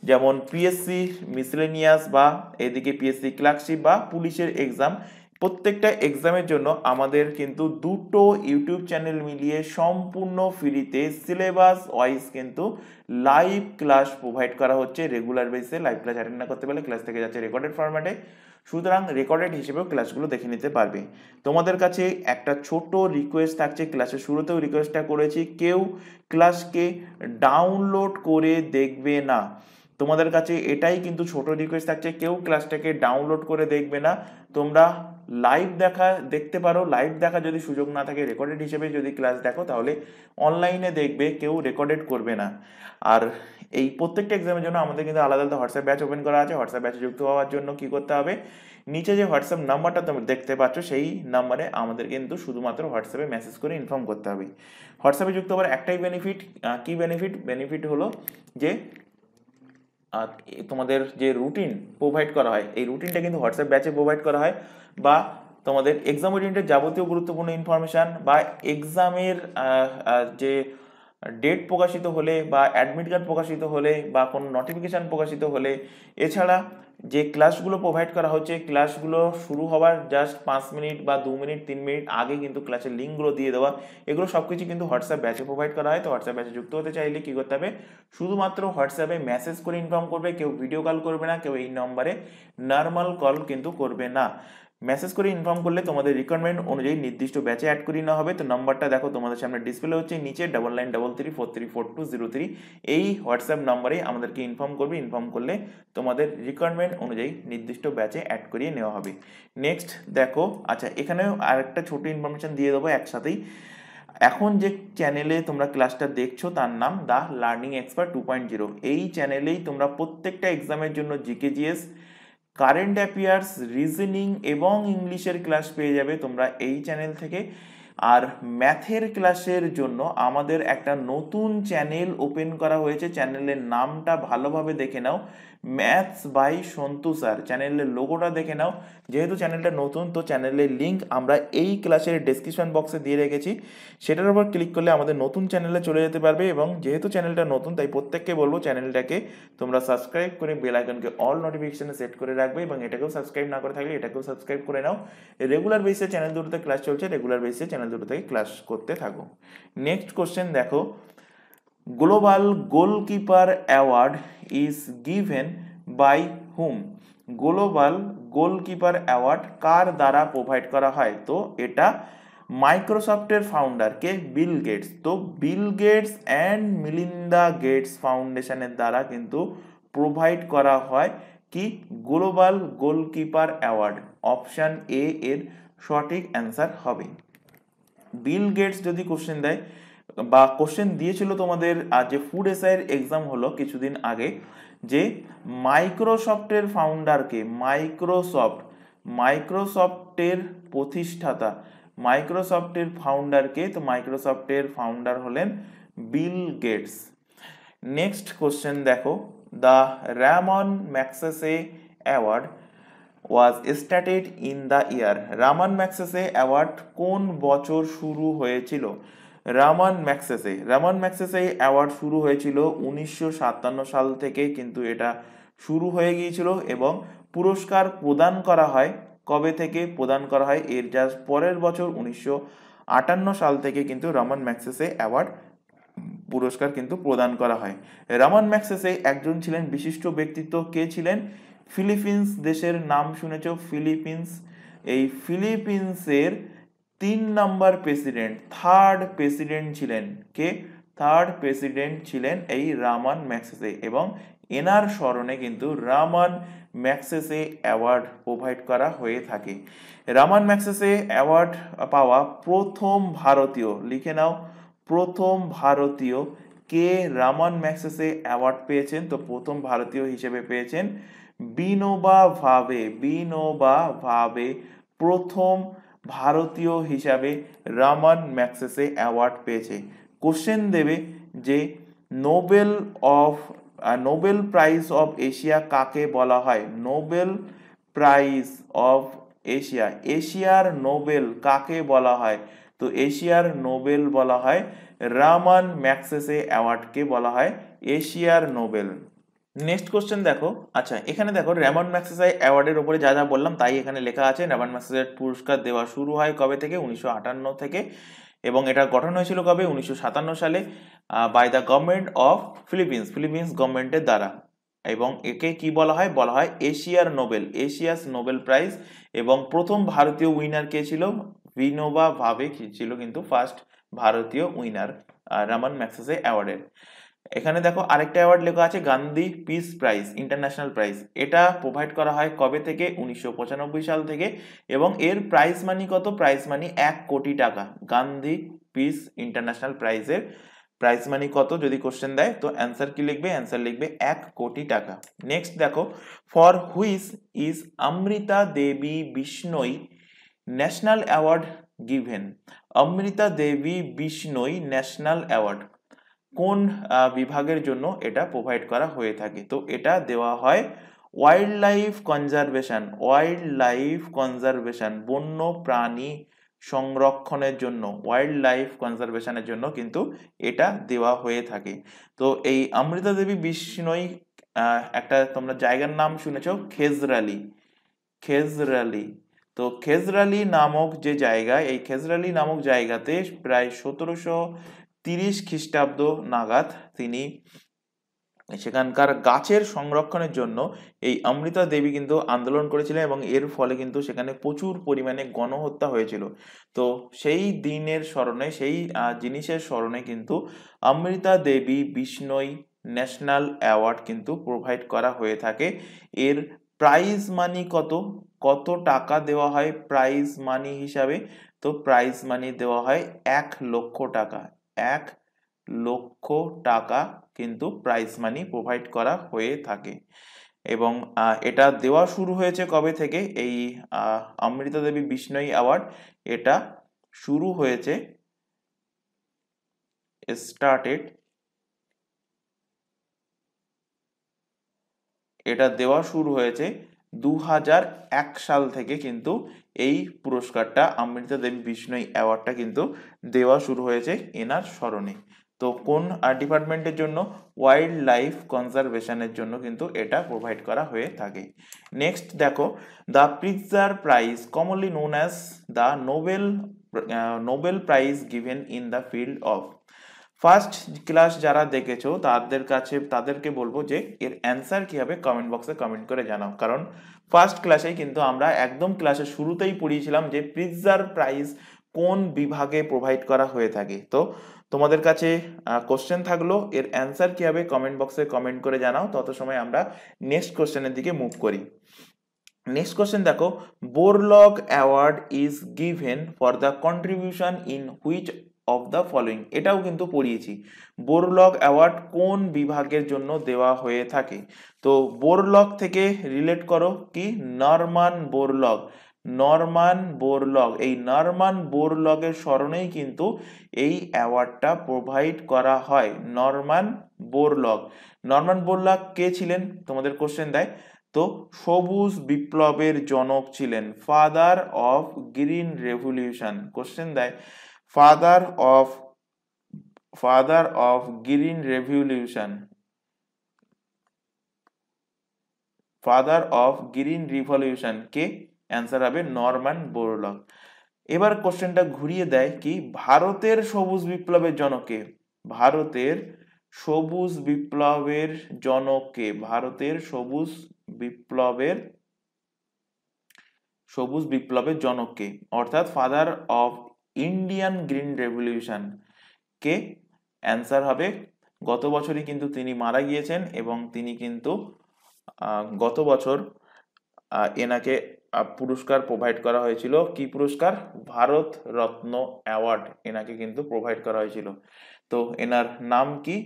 যেমন পিএসসি মিসলেনিয়াস বা এদিকে পিএসসি ক্লার্কশিপ বা পুলিশের এক্সাম, প্রত্যেকটা এক্সামের জন্য আমাদের কিন্তু দুটো ইউটিউব চ্যানেল মিলিয়ে সম্পূর্ণ ফ্রিতে সিলেবাস ওয়াইজ কিন্তু লাইভ ক্লাস প্রোভাইড করা হচ্ছে। রেগুলার বেসিসে লাইভ ক্লাস অ্যাটেন্ড না করতে পারলে ক্লাস থেকে যাচ্ছে রেকর্ডেড ফরম্যাটে, সুতরাং রেকর্ডেড হিসেবেও ক্লাসগুলো দেখে নিতে পারবে। তোমাদের কাছে একটা ছোট রিকোয়েস্ট থাকছে, ক্লাসের শুরুতেও রিকোয়েস্টটা করেছি, কেউ ক্লাসকে ডাউনলোড করে দেখবে না। তোমাদের কাছে এটাই কিন্তু ছোট রিকোয়েস্ট থাকছে, কেউ ক্লাসটাকে ডাউনলোড করে দেখবে না। তোমরা লাইভ দেখতে পারো, লাইভ দেখা যদি সুযোগ না থাকে রেকর্ডেড হিসেবে যদি ক্লাস দেখো তাহলে অনলাইনে দেখবে, কেউ রেকর্ডেড করবে না। আর এই প্রত্যেকটা এক্সামের জন্য আমাদের কিন্তু আলাদা আলাদা হোয়াটসঅ্যাপ ব্যাচ ওপেন করা আছে। হোয়াটসঅ্যাপ ব্যাচে যুক্ত হওয়ার জন্য কি করতে হবে? নিচে যে হোয়াটসঅ্যাপ নাম্বারটা তোমরা দেখতে পাচ্ছ সেই নাম্বারে আমাদের কিন্তু শুধুমাত্র হোয়াটসঅ্যাপে মেসেজ করে ইনফর্ম করতে হবে। হোয়াটসঅ্যাপে যুক্ত হওয়ার একটাই বেনিফিট, কি বেনিফিট? বেনিফিট হলো যে তোমাদের যে রুটিন প্রোভাইড করা হয় এই রুটিনটা কিন্তু হোয়াটসঅ্যাপ ব্যাচে প্রোভাইড করা হয়, বা তোমাদের এক্সাম ওরিয়েন্টেড যাবতীয় গুরুত্বপূর্ণ ইনফরমেশান বা এক্সামের যে ডেট প্রকাশিত হলে বা অ্যাডমিট কার্ড প্রকাশিত হলে বা কোনো নোটিফিকেশান প্রকাশিত হলে, এছাড়া যে ক্লাসগুলো প্রোভাইড করা হচ্ছে ক্লাসগুলো শুরু হওয়ার জাস্ট 5 মিনিট বা 2 মিনিট 3 মিনিট আগে কিন্তু ক্লাসের লিঙ্কগুলো দিয়ে দেওয়া, এগুলো সব কিছু কিন্তু হোয়াটসঅ্যাপ ব্যাচে প্রোভাইড করা হয়। তো হোয়াটসঅ্যাপ ব্যাচে যুক্ত হতে চাইলে কী করতে হবে? শুধুমাত্র হোয়াটসঅ্যাপে মেসেজ করে ইনফর্ম করবে, কেউ ভিডিও কল করবে না, কেউ এই নম্বরে নর্মাল কল কিন্তু করবে না। মেসেজ করে ইনফর্ম করলে তোমাদের রিকোয়ারমেন্ট অনুযায়ী নির্দিষ্ট ব্যাচে অ্যাড করিয়ে নেওয়া হবে। তো নাম্বারটা দেখো তোমাদের সামনে ডিসপ্লে হচ্ছে, নিচে 9933434203, এই হোয়াটসঅ্যাপ নাম্বারে আমাদেরকে ইনফর্ম করবে। ইনফর্ম করলে তোমাদের রিকোয়ারমেন্ট অনুযায়ী নির্দিষ্ট ব্যাচে অ্যাড করিয়ে নেওয়া হবে। নেক্সট দেখো, আচ্ছা এখানেও আরেকটা ছোট ইনফরমেশন দিয়ে দেবো একসাথেই। এখন যে চ্যানেলে তোমরা ক্লাসটা দেখছো তার নাম দ্য লার্নিং এক্সপার্ট 2.0। এই চ্যানেলেই তোমরা প্রত্যেকটা এক্সামের জন্য জিকেজিএস, কারেন্ট অ্যাফেয়ার্স, রিজনিং এবং ইংলিশের ক্লাস পেয়ে যাবে তোমরা এই চ্যানেল থেকে। আর ম্যাথের ক্লাসের জন্য আমাদের একটা নতুন চ্যানেল ওপেন করা হয়েছে, চ্যানেলের নামটা ভালোভাবে দেখে নাও, ম্যাথস বাই সন্তু স্যার। চ্যানেলের লোগোটা দেখে নাও, যেহেতু চ্যানেলটা নতুন তো চ্যানেলের লিঙ্ক আমরা এই ক্লাসের ডেসক্রিপশন বক্সে দিয়ে রেখেছি, সেটার উপর ক্লিক করলে আমাদের নতুন চ্যানেলে চলে যেতে পারবে। এবং যেহেতু চ্যানেলটা নতুন তাই প্রত্যেককে বলবো চ্যানেলটাকে তোমরা সাবস্ক্রাইব করে বেল আইকনকে অল নোটিফিকেশনে সেট করে রাখবে, এবং এটাকেও সাবস্ক্রাইব না করে থাকলে এটাকেও সাবস্ক্রাইব করে নাও। রেগুলার বেসিসে চ্যানেল দুটোতে ক্লাস চলছে, রেগুলার বেসিসে চ্যানেল দুটো থেকে ক্লাস করতে থাকো। নেক্সট কোশ্চেন দেখো, Global goalkeeper award is given by hmm? Global goalkeeper award কার দ্বারা প্রোভাইড করা হয়? তো এটা মাইক্রোসফটের ফাউন্ডারকে বিল গেটস। তো Bill Gates and Melinda Gates ফাউন্ডেশনের দ্বারা কিন্তু প্রোভাইড করা হয় কি? Global goalkeeper award. Option A এর সঠিক অ্যান্সার হবে। বিল গেটস যদি কোশ্চেন দেয় বা কোশ্চেন দিয়েছিল তোমাদের যে ফুড এসআইয়ের এক্সাম হলো কিছুদিন আগে, যে মাইক্রোসফটের ফাউন্ডারকে, মাইক্রোসফটের প্রতিষ্ঠাতা, মাইক্রোসফটের ফাউন্ডারকে, তো মাইক্রোসফটের ফাউন্ডার হলেন বিল গেটস। নেক্সট কোশ্চেন দেখো, the Ramon Magsaysay award was started in the year. Raman Magsaysay award কোন বছর শুরু হয়েছিল? রামান ম্যাগসেসে অ্যাওয়ার্ড শুরু হয়েছিল 1957 সাল থেকে, কিন্তু এটা শুরু হয়ে গিয়েছিল এবং পুরস্কার প্রদান করা হয় কবে থেকে প্রদান করা হয় এর জাস্ট পরের বছর 1958 সাল থেকে কিন্তু রামান ম্যাগসেসে অ্যাওয়ার্ড পুরস্কার কিন্তু প্রদান করা হয়। রামান ম্যাগসেসে একজন ছিলেন বিশিষ্ট ব্যক্তিত্ব। কে ছিলেন? ফিলিপিন্স দেশের নাম শুনেছ, ফিলিপিন্স। এই ফিলিপিন্সের 3 নম্বর প্রেসিডেন্ট, থার্ড প্রেসিডেন্ট ছিলেন কে? থার্ড প্রেসিডেন্ট ছিলেন এই রামান ম্যাগসেসে, এবং এনার স্মরণে কিন্তু রামান ম্যাগসেসে অ্যাওয়ার্ড প্রোভাইড করা হয়ে থাকে। রামান ম্যাগসেসে অ্যাওয়ার্ড পাওয়া প্রথম ভারতীয়, লিখে নাও, প্রথম ভারতীয় কে রামান ম্যাগসেসে অ্যাওয়ার্ড পেয়েছেন? তো প্রথম ভারতীয় হিসেবে পেয়েছেন বিনোবা ভাবে। বিনোবা ভাবে প্রথম ভারতীয় হিসাবে রামান ম্যাগসেসে অ্যাওয়ার্ড পেয়েছে। কোশ্চেন দেবে যে নোবেল প্রাইজ অফ এশিয়া কাকে বলা হয়? নোবেল প্রাইজ অফ এশিয়া, এশিয়ার নোবেল কাকে বলা হয়? তো এশিয়ার নোবেল বলা হয় রামান ম্যাগসেসে অ্যাওয়ার্ডকে বলা হয় এশিয়ার নোবেল। নেক্সট কোশ্চেন দেখো। আচ্ছা, এখানে দেখো রামান ম্যাগসেসে অ্যাওয়ার্ডের উপরে যা যা বললাম তাই এখানে লেখা আছে। রামান ম্যাগসেসে পুরস্কার দেওয়া শুরু হয় কবে থেকে? 1958 থেকে, এবং এটা গঠন হয়েছিল কবে? 1957 সালে by the government of Philippines, Philippines গভর্নমেন্টের দ্বারা। এবং একে কি বলা হয়? বলা হয় এশিয়ার নোবেল, এশিয়াস নোবেল প্রাইজ। এবং প্রথম ভারতীয় উইনার কে ছিল? বিনোবা ভাবে ছিল কিন্তু ফার্স্ট ভারতীয় উইনার রামান ম্যাগসেসে অ্যাওয়ার্ডের। এখানে দেখো আরেকটা অ্যাওয়ার্ড লেখা আছে Gandhi peace prize, international prize. এটা প্রোভাইড করা হয় কবে থেকে? 1995 সাল থেকে, এবং এর প্রাইজ মানি কত? প্রাইজ মানি 1 কোটি টাকা। গান্ধী পিস ইন্টারন্যাশনাল প্রাইজের প্রাইজ মানি কত যদি কোশ্চেন দেয়? তো অ্যান্সার কি লিখবে? অ্যান্সার লিখবে 1 কোটি টাকা। নেক্সট দেখো, for which is Amrita Devi Bishnoi national award given? Amrita Devi Bishnoi national award কোন বিভাগের জন্য এটা প্রোভাইড করা হয়ে থাকে? তো এটা দেওয়া হয় wild life conservation, wild life conservation, বন্য প্রাণী সংরক্ষণের জন্য, ওয়াইল্ড লাইফ কনজারভেশনের জন্য কিন্তু এটা দেওয়া হয়ে থাকে। তো এই অমৃতা দেবী বিষ্ণই একটা তোমরা জায়গার নাম শুনেছো খেজরালি, খেজরালি। তো খেজরালি নামক যে জায়গা, এই খেজরালি নামক জায়গাতে প্রায় 1730 খ্রিস্টাব্দ নাগাদ তিনি সেখানকার গাছের সংরক্ষণের জন্য এই অমৃতা দেবী কিন্তু আন্দোলন করেছিলেন, এবং এর ফলে কিন্তু সেখানে প্রচুর পরিমাণে গণহত্যা হয়েছিল। তো সেই দিনের স্মরণে, সেই জিনিসের স্মরণে কিন্তু অমৃতা দেবী বিষ্ণই ন্যাশনাল অ্যাওয়ার্ড কিন্তু প্রোভাইড করা হয়ে থাকে। এর প্রাইজ মানি কত? কত টাকা দেওয়া হয় প্রাইজ মানি হিসাবে? তো প্রাইজ মানি দেওয়া হয় 1 লক্ষ টাকা। 1 লক্ষ টাকা কিন্তু প্রাইজ মানি প্রোভাইড করা হয়ে থাকে। এবং এটা দেওয়া শুরু হয়েছে কবে থেকে? এই অমৃতা দেবী বিষ্ণই অ্যাওয়ার্ড এটা শুরু হয়েছে, স্টার্টেড, এটা দেওয়া শুরু হয়েছে 2001 সাল থেকে কিন্তু এই পুরস্কারটা, অমৃতা দেবী বিষ্ণই অ্যাওয়ার্ডটা কিন্তু দেওয়া শুরু হয়েছে এনার স্মরণে। তো কোন ডিপার্টমেন্টের জন্য? ওয়াইল্ড লাইফ কনজারভেশনের জন্য কিন্তু এটা প্রোভাইড করা হয়ে থাকে। নেক্সট দেখো, the Pritzker prize commonly known as the Nobel prize given in the field of. First class যারা দেখেছো তাদেরকে বলবো যে এর অ্যান্সার কি হবে কমেন্ট বক্সে কমেন্ট করে জানাও, কারণ ফার্স্ট ক্লাসেই কিন্তু আমরা একদম ক্লাসের শুরুতেই পড়িয়েছিলাম যে প্রিটজার প্রাইজ কোন বিভাগে প্রোভাইড করা হয়ে থাকে। তো তোমাদের কাছে কোশ্চেন থাকলো, এর অ্যান্সার কি হবে কমেন্ট বক্সে কমেন্ট করে জানাও। তত সময় আমরা নেক্সট কোশ্চেনের দিকে মুভ করি। নেক্সট কোশ্চেন দেখো, Borlaug award is given for the contribution in which of the following? এটাও কিন্তু পড়িয়েছি। বোরলগ অ্যাওয়ার্ড কোন বিভাগের জন্য দেওয়া হয়ে থাকে? তো বোরলগ থেকে রিলেট করো কি? নরমান বোরলগ, নরমান বোরলগ, এই নরমান বোরলগের স্মরণেই কিন্তু এই অ্যাওয়ার্ডটা প্রোভাইড করা হয়। নরমান বোরলগ, নরমান বোরলগ কে ছিলেন? তোমাদের কোশ্চেন দেয় তো সবুজ বিপ্লবের জনক ছিলেন, father of green revolution. Question দেয় father of green revolution, father of green revolution কে? অ্যান্সার হবে নরম্যান বোরলগ। এবার কোশ্চেনটা ঘুরিয়ে দেয় কি, ভারতের সবুজ বিপ্লবের জনক কে? ভারতের সবুজ বিপ্লবের জনক কে? ভারতের সবুজ বিপ্লবের জনক কে, অর্থাৎ father of Indian green revolution K? Answer হবে, গত বছরই কিন্তু তিনি মারা গিয়েছেন এবং তিনি কিন্তু গত বছর এনাকে পুরস্কার প্রোভাইড করা হয়েছিল। কি পুরস্কার? ভারত রত্ন অ্যাওয়ার্ড এনাকে কিন্তু প্রোভাইড করা হয়েছিল। তো এনার নাম কি?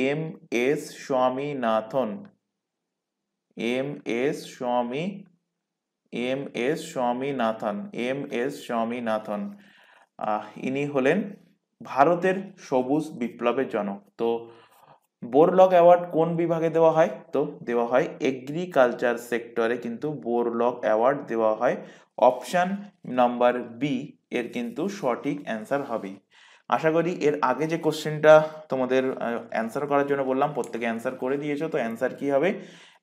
M S Swaminathan. M S Swaminathan ইনি হলেন ভারতের সবুজ বিপ্লবের জনক। তো বোরলগ অ্যাওয়ার্ড কোন বিভাগে দেওয়া হয়? তো দেওয়া হয় এগ্রিকালচার সেক্টরে, কিন্তু বোরলগ অ্যাওয়ার্ড দেওয়া হয়। অপশন নাম্বার বি এর কিন্তু সঠিক অ্যান্সার হবে। আশা করি এর আগে যে কোশ্চেনটা তোমাদের অ্যান্সার করার জন্য বললাম প্রত্যেকে অ্যান্সার করে দিয়েছো। তো অ্যান্সার কি হবে?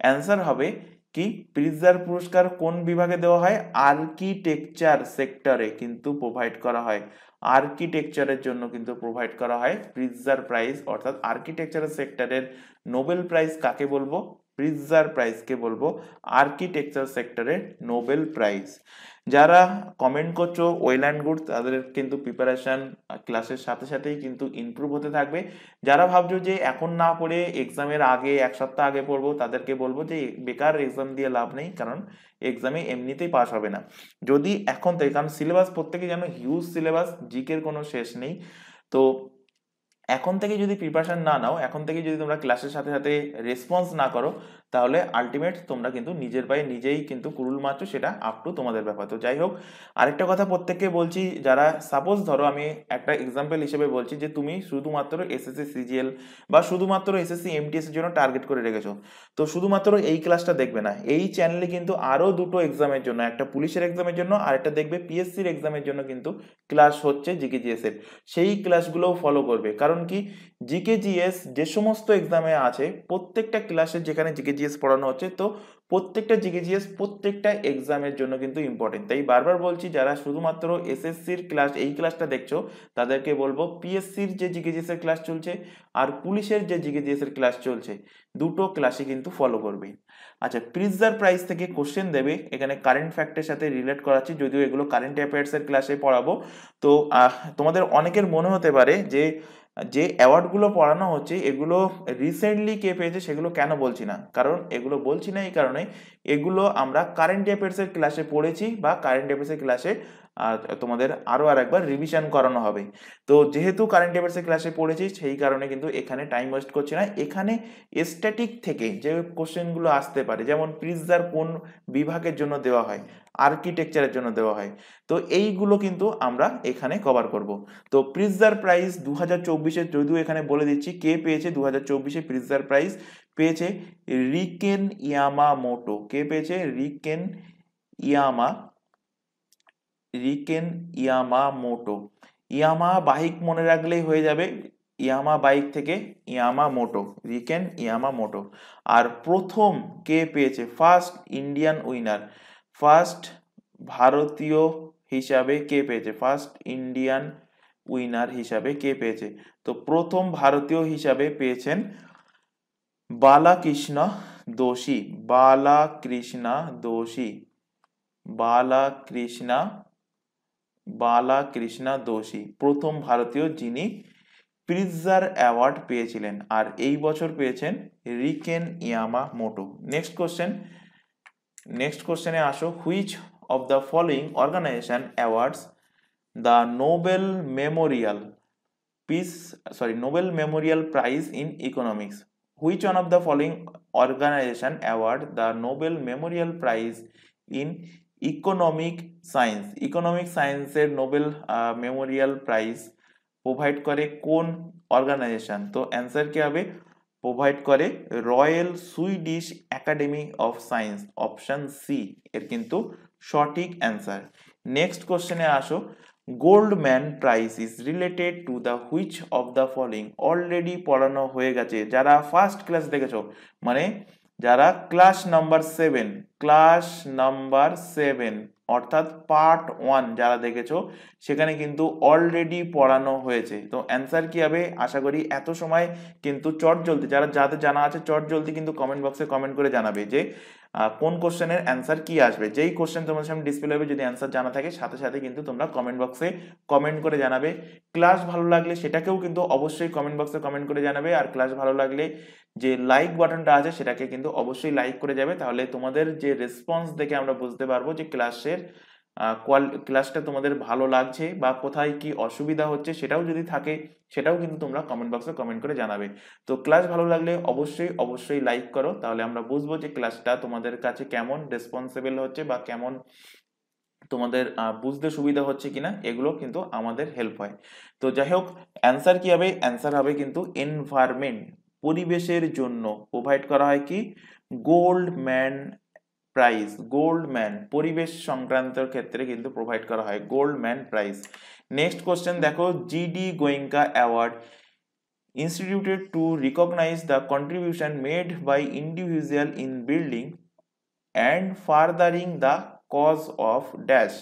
অ্যান্সার হবে কি, প্রিৎজার পুরস্কার কোন বিভাগে দেওয়া হয়? আর্কিটেকচার সেক্টরে কিন্তু প্রোভাইড করা হয়। আর্কিটেকচারের জন্য কিন্তু প্রোভাইড করা হয় প্রিৎজার প্রাইজ, অর্থাৎ আর্কিটেকচারের সেক্টরের নোবেল প্রাইজ কাকে বলবো? প্রিৎজার প্রাইজকে বলবো আর্কিটেকচার সেক্টরের নোবেল প্রাইজ। যারা কমেন্ট করছো ওয়েল অ্যান্ড গুড, তাদের কিন্তু প্রিপারেশন ক্লাসের সাথে সাথেই কিন্তু ইমপ্রুভ হতে থাকবে। যারা ভাবছো যে এখন না পড়ে এক্সামের আগে এক সপ্তাহ আগে পড়বো, তাদেরকে বলবো যে বেকার এক্সাম দিয়ে লাভ নেই, কারণ এক্সামে এমনিতেই পাস হবে না। যদি এখন থেকে, কারণ সিলেবাস প্রত্যেকে জানো হিউজ সিলেবাস, জিকের কোনো শেষ নেই। তো এখন থেকে যদি প্রিপারেশন না নাও, এখন থেকে যদি তোমরা ক্লাসের সাথে সাথে রেসপন্স না করো, তাহলে আলটিমেট তোমরা কিন্তু নিজের পায়ে নিজেই কিন্তু কুরুল মারছো, সেটা আপ টু তোমাদের ব্যাপার। তো যাই হোক, আরেকটা কথা প্রত্যেককে বলছি, যারা সাপোজ ধরো আমি একটা এক্সাম্পল হিসেবে বলছি যে তুমি শুধুমাত্র এসএসসি সিজিএল বা শুধুমাত্র এসএসসি এমটিএস এর জন্য টার্গেট করে রেখেছো, তো শুধুমাত্র এই ক্লাসটা দেখবে না, এই চ্যানেলে কিন্তু আরো দুটো এক্সামের জন্য, একটা পুলিশের এক্সামের জন্য আর একটা দেখবে পিএসসির এক্সামের জন্য কিন্তু ক্লাস হচ্ছে জিকেজিএস এর, সেই ক্লাসগুলোও ফলো করবে। কারণ কি, জিকেজিএস যে সমস্ত এক্সামে আছে প্রত্যেকটা ক্লাসে যেখানে জিকেজিএস পড়ানো হচ্ছে, তো প্রত্যেকটা জিকেজিএস প্রত্যেকটা এক্সামের জন্য কিন্তু ইম্পর্টেন্ট। তাই বারবার বলছি, যারা শুধুমাত্র এসএসসির ক্লাস এই ক্লাসটা দেখছো, তাদেরকে বলবো পিএসসির যে জিকেজিএস এর ক্লাস চলছে আর পুলিশের যে জিকেজিএস এর ক্লাস চলছে, দুটো ক্লাসই কিন্তু ফলো করবে। আচ্ছা, প্রিৎজার প্রাইজ থেকে কোশ্চেন দেবে, এখানে কারেন্ট ফ্যাক্টের সাথে রিলেট করাচ্ছি, যদিও এগুলো কারেন্ট অ্যাফেয়ার্স এর ক্লাসে পড়াবো। তো তোমাদের অনেকের মনে হতে পারে যে যে অ্যাওয়ার্ডগুলো পড়ানো হচ্ছে এগুলো রিসেন্টলি কে পেয়েছে সেগুলো কেন বলছি না, কারণ এগুলো বলছি না এই কারণে, এগুলো আমরা কারেন্ট অ্যাফেয়ার্সের ক্লাসে পড়েছি বা কারেন্ট অ্যাফেয়ার্সের ক্লাসে তোমাদের আরও আরেকবার রিভিশন করানো হবে। তো যেহেতু কারেন্ট অ্যাফেয়ার্সের ক্লাসে পড়েছি সেই কারণে কিন্তু এখানে টাইম ওয়েস্ট করছি না। এখানে স্ট্যাটিক থেকে যে কোশ্চেনগুলো আসতে পারে, যেমন প্রিৎজার কোন বিভাগের জন্য দেওয়া হয়, আর্কিটেকচারের জন্য দেওয়া হয়, তো এইগুলো কিন্তু আমরা এখানে কভার করব। তো প্রিৎজার প্রাইজ 2024-এ, যদিও এখানে বলে দিচ্ছি কে পেয়েছে 2024-এ প্রিৎজার প্রাইজ পেয়েছে রিকেন ইয়ামামোটো। কে পেয়েছে? রিকেন ইয়ামামোটো। ইয়ামা বাইক মনে রাখলেই হয়ে যাবে, ইয়ামা বাইক থেকে ইয়ামামোটো, রিকেন ইয়ামামোটো। আর প্রথম কে পেয়েছে? ফার্স্ট ইন্ডিয়ান উইনার, ফার্স্ট ভারতীয় হিসাবে কে পেয়েছে? ফার্স্ট ইন্ডিয়ান উইনার হিসাবে কে পেয়েছে? তো প্রথম ভারতীয় হিসাবে পেয়েছেন বালাকৃষ্ণ দোষী। বালাকৃষ্ণা দোষী প্রথম ভারতীয় যিনি প্রিৎজার অ্যাওয়ার্ড পেয়েছিলেন, আর এই বছর পেয়েছেন রিকেন ইয়ামামোটো। নেক্সট কোশ্চেনে আসো, which of the following organisation awards the Nobel memorial prize in economics? Which one of the following organization award the Nobel Memorial Prize in Economic Science? Economic সায়েন্সের নোবেল মেমোরিয়াল প্রাইজ প্রোভাইড করে কোন organisation? তো answer কি হবে? Provide করে royal Swedish academy of science, option C এর কিন্তু সঠিক অ্যান্সার। নেক্সট কোশ্চেনে আসো, Goldman prize is related to the which of the following. Already পড়ানো হয়ে গেছে, যারা ফার্স্ট ক্লাস দেখেছো, মানে যারা ক্লাস নাম্বার 7 অর্থাৎ পার্ট 1 যারা দেখেছো, সেখানে কিন্তু অলরেডি পড়ানো হয়েছে। তো অ্যান্সার কি হবে? আশা করি এত সময় কিন্তু চটজলদি যাদের জানা আছে চটজলদি কিন্তু কমেন্ট বক্সে কমেন্ট করে জানাবে যে কোন কোশ্চেনের অ্যান্সার কি আসবে। যেই কোশ্চেন তোমার সামনে ডিসপ্লে হবে, যদি অ্যান্সার জানা থাকে সাথে সাথে কিন্তু তোমরা কমেন্ট বক্সে কমেন্ট করে জানাবে। ক্লাস ভালো লাগলে সেটাকেও কিন্তু অবশ্যই কমেন্ট বক্সে কমেন্ট করে জানাবে। আর ক্লাস ভালো লাগলে যে লাইক বাটনটা আছে সেটাকে কিন্তু অবশ্যই লাইক করে যাবে, তাহলে তোমাদের যে রেসপন্স দেখে আমরা বুঝতে পারবো যে ক্লাসটা তোমাদের ভালো লাগছে বা কোথায় কি অসুবিধা হচ্ছে, সেটাও যদি থাকে সেটাও কিন্তু তোমরা কমেন্ট বক্সে কমেন্ট করে জানাবে। তো ক্লাস ভালো লাগলে অবশ্যই অবশ্যই লাইক করো, তাহলে আমরা বুঝবো যে ক্লাসটা তোমাদের কাছে কেমন রেসপন্সিবল হচ্ছে বা কেমন তোমাদের বুঝতে সুবিধা হচ্ছে কিনা, এগুলো কিন্তু আমাদের হেল্প হয়। তো যাই হোক, অ্যান্সার কি হবে? অ্যান্সার হবে কিন্তু এনভায়রনমেন্ট, পরিবেশের জন্য প্রোভাইড করা হয় কি গোল্ডম্যান প্রাইজ। গোল্ডম্যান পরিবেশ সংক্রান্ত ক্ষেত্রে কিন্তু প্রোভাইড করা হয় গোল্ডম্যান প্রাইজ। নেক্সট কোশ্চেন দেখো, GD Goenka award instituted to recognize the contribution made by individual in building and furthering the cause of dash।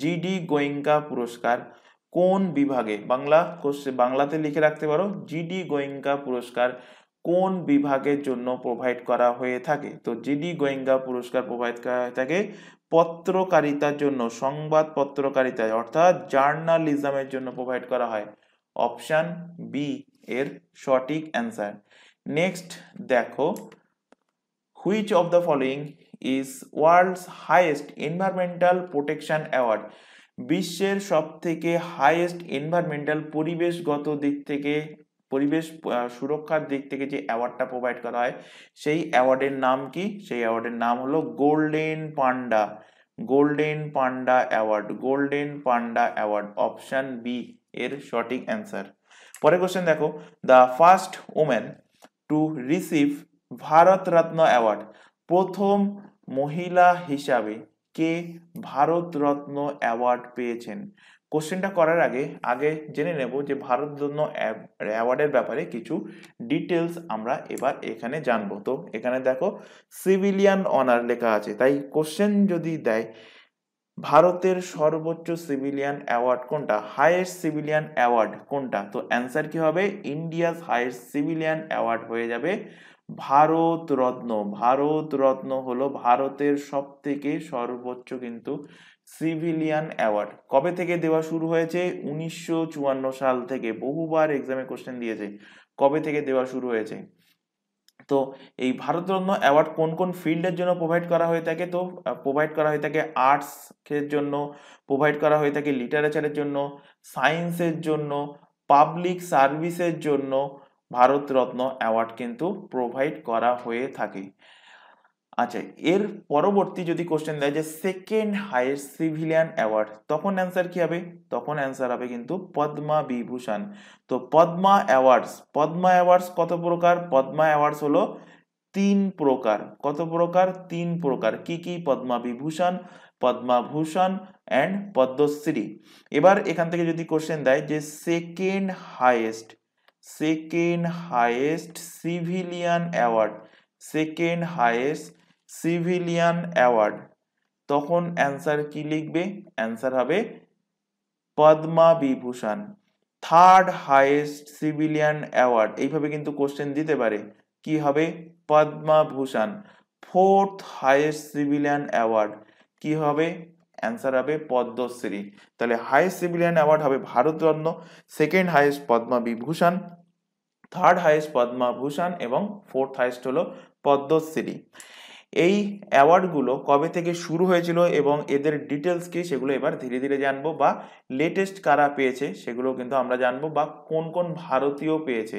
GD Goenka পুরস্কার কোন বিভাগে, বাংলাতে লিখে রাখতে পারো, জিডি গোয়েঙ্কা পুরস্কার কোন বিভাগের জন্য প্রোভাইড করা হয়ে থাকে? তো জিডি গোয়েঙ্কা পুরস্কার প্রোভাইড করা হয়ে থাকে পত্রকারিতার জন্য, সংবাদ পত্রকারিতায় অর্থাৎ জার্নালিজমের জন্য প্রোভাইড করা হয়, অপশন বি এর সঠিক অ্যান্সার। নেক্সট দেখো, which of the following is world's highest environmental protection award. বিশ্বের সব থেকে হাইয়েস্ট এনভায়রনমেন্টাল পরিবেশগত দিক থেকে, পরিবেশ সুরক্ষার দিক থেকে যে অ্যাওয়ার্ডটা প্রোভাইড করা হয়, সেই অ্যাওয়ার্ডের নাম কি? সেই অ্যাওয়ার্ডের নাম হলো গোল্ডেন পান্ডা, গোল্ডেন পান্ডা অ্যাওয়ার্ড, গোল্ডেন পান্ডা অ্যাওয়ার্ড, অপশন বি এর সঠিক অ্যান্সার। পরের কোশ্চেন দেখো, the first woman to receive Bharat Ratna award, প্রথম মহিলা হিসাবে কে ভারত রত্ন অ্যাওয়ার্ড পেয়েছেন? কোশ্চেনটা করার আগে জেনে নেব যে ভারত রত্ন অ্যাওয়ার্ডের ব্যাপারে কিছু ডিটেলস আমরা এবার এখানে জানবো। তো এখানে দেখো সিভিলিয়ান অনার লেখা আছে, তাই কোশ্চেন যদি দেয় ভারতের সর্বোচ্চ সিভিলিয়ান অ্যাওয়ার্ড কোনটা, হাইয়েস্ট সিভিলিয়ান অ্যাওয়ার্ড কোনটা, তো অ্যান্সার কি হবে? ইন্ডিয়াস হাইয়েস্ট সিভিলিয়ান অ্যাওয়ার্ড হয়ে যাবে ভারত রত্ন। ভারত রত্ন হলো ভারতের সব থেকে সর্বোচ্চ কিন্তু সিভিলিয়ান অ্যাওয়ার্ড। কবে থেকে দেওয়া শুরু হয়েছে? 1954 সাল থেকে। বহুবার এক্সামে কোশ্চেন দিয়েছে কবে থেকে দেওয়া শুরু হয়েছে। তো এই ভারতরত্ন অ্যাওয়ার্ড কোন কোন ফিল্ডের জন্য প্রোভাইড করা হয়ে থাকে? তো প্রোভাইড করা হয়ে থাকে আর্টস এর জন্য, প্রোভাইড করা হয়ে থাকে লিটারেচারের জন্য, সায়েন্সের জন্য, পাবলিক সার্ভিসের জন্য ভারতরত্ন অ্যাওয়ার্ড কিন্তু প্রোভাইড করা হয়ে থাকে। আচ্ছা, এর পরবর্তী যদি কোশ্চেন দেয় যে সেকেন্ড হাইয়েস্ট সিভিলিয়ান অ্যাওয়ার্ড, তখন অ্যান্সার কি হবে? তখন অ্যান্সার হবে কিন্তু পদ্মা বিভূষণ। তো পদ্মা অ্যাওয়ার্ডস কত প্রকার? পদ্মা অ্যাওয়ার্ডস হলো 3 প্রকার। কত প্রকার? 3 প্রকার। কি কি? পদ্মা বিভূষণ, পদ্মভূষণ এন্ড পদ্মশ্রী। এবার এখান থেকে যদি কোশ্চেন দেয় যে second highest civilian award, second highest civilian award, তখন অ্যান্সার কি লিখবে? অ্যান্সার হবে Padma Vibhushan. Third highest civilian award, এইভাবে কিন্তু কোশ্চেন দিতে পারে, কি হবে? Padma Bhushan. Fourth highest civilian award কি হবে? অ্যান্সার হবে পদ্মশ্রী। তাহলে হাইয়েস্ট সিভিলিয়ান অ্যাওয়ার্ড হবে Bharat Ratna, second highest Padma Vibhushan, third highest Padma Bhushan এবং ফোর্থ হাইয়েস্ট হলো পদ্মশ্রী। এই অ্যাওয়ার্ডগুলো কবে থেকে শুরু হয়েছিল এবং এদের ডিটেলস কি, সেগুলো এবার ধীরে ধীরে জানবো, বা লেটেস্ট কারা পেয়েছে সেগুলো কিন্তু আমরা জানবো, বা কোন কোন ভারতীয় পেয়েছে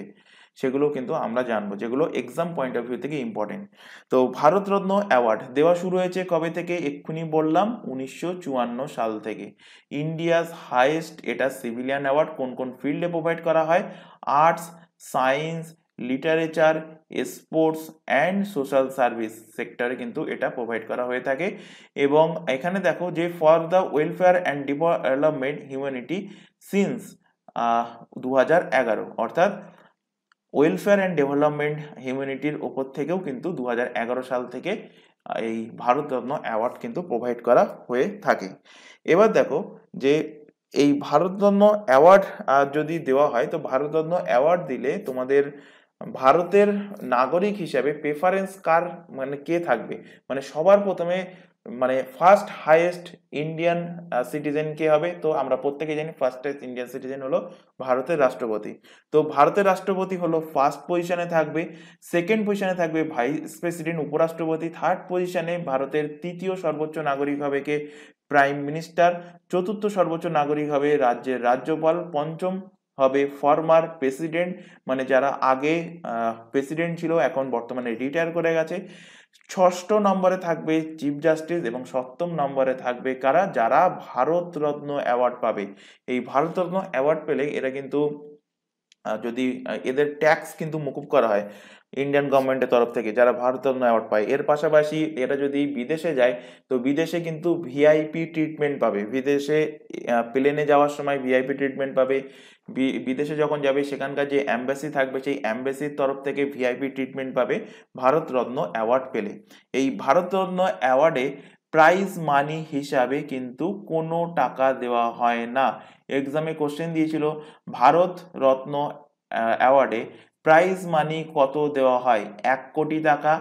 সেগুলো কিন্তু আমরা জানবো, যেগুলো এক্সাম পয়েন্ট অফ ভিউ থেকে ইম্পর্টেন্ট। তো ভারতরত্ন অ্যাওয়ার্ড দেওয়া শুরু হয়েছে কবে থেকে? এক্ষুনি বললাম 1954 সাল থেকে। ইন্ডিয়াস হাইয়েস্ট এটা সিভিলিয়ান অ্যাওয়ার্ড কোন কোন ফিল্ডে প্রোভাইড করা হয়? Arts, science literature, sports and social service সেক্টরে কিন্তু এটা প্রোভাইড করা হয়ে থাকে। এবং এখানে দেখো যে for the welfare and development humanity since 2011, অর্থাৎ ওয়েলফেয়ার অ্যান্ড ডেভেলপমেন্ট হিউম্যানিটির ওপর থেকেও কিন্তু 2011 সাল থেকে এই ভারতরত্ন অ্যাওয়ার্ড কিন্তু প্রোভাইড করা হয়ে থাকে। এবার দেখো যে এই ভারতরত্ন অ্যাওয়ার্ড যদি দেওয়া হয়, তো ভারতরত্ন অ্যাওয়ার্ড দিলে তোমাদের ভারতের নাগরিক হিসাবে প্রেফারেন্স কার, মানে কে থাকবে, মানে সবার প্রথমে মানে ফার্স্ট হাইয়েস্ট ইন্ডিয়ান সিটিজেন কে হবে? তো আমরা প্রত্যেকে জানি ফার্স্ট ইন্ডিয়ান সিটিজেন হলো ভারতের রাষ্ট্রপতি। তো ভারতের রাষ্ট্রপতি হলো ফার্স্ট পজিশনে থাকবে, সেকেন্ড পজিশনে থাকবে ভাইস প্রেসিডেন্ট উপরাষ্ট্রপতি, থার্ড পজিশনে ভারতের তৃতীয় সর্বোচ্চ নাগরিক হবে কে? প্রাইম মিনিস্টার, চতুর্থ সর্বোচ্চ নাগরিক হবে রাজ্যের রাজ্যপাল, পঞ্চম হবে ফর্মার প্রেসিডেন্ট, মানে যারা আগে প্রেসিডেন্ট ছিল এখন বর্তমানে রিটায়ার করে গেছে, ষষ্ঠ নম্বরে থাকবে চিফ জাস্টিস, এবং সপ্তম নম্বরে থাকবে কারা? যারা ভারতরত্ন অ্যাওয়ার্ড পাবে। এই ভারতরত্ন অ্যাওয়ার্ড পেলে এরা কিন্তু যদি এদের ট্যাক্স কিন্তু মুকুব করা হয় ইন্ডিয়ান গভর্নমেন্টের তরফ থেকে, যারা ভারতরত্ন অ্যাওয়ার্ড পায়। এর পাশাপাশি এরা যদি বিদেশে যায়, তো বিদেশে কিন্তু ভিআইপি ট্রিটমেন্ট পাবে। বিদেশে প্লেনে যাওয়ার সময় ভিআইপি ট্রিটমেন্ট পাবে। বিদেশে যখন যাবে সেখানকার যে অ্যাম্বাসি থাকবে সেই অ্যাম্বাসির তরফ থেকে ভিআইপি ট্রিটমেন্ট পাবে ভারতরত্ন অ্যাওয়ার্ড পেলে। এই ভারতরত্ন অ্যাওয়ার্ডে প্রাইজ মানি হিসাবে কিন্তু কোনো টাকা দেওয়া হয় না। এক্সামে কোশ্চেন দিয়েছিল ভারত রত্ন অ্যাওয়ার্ডে প্রাইজ মানি কত দেওয়া হয়? 1 কোটি টাকা,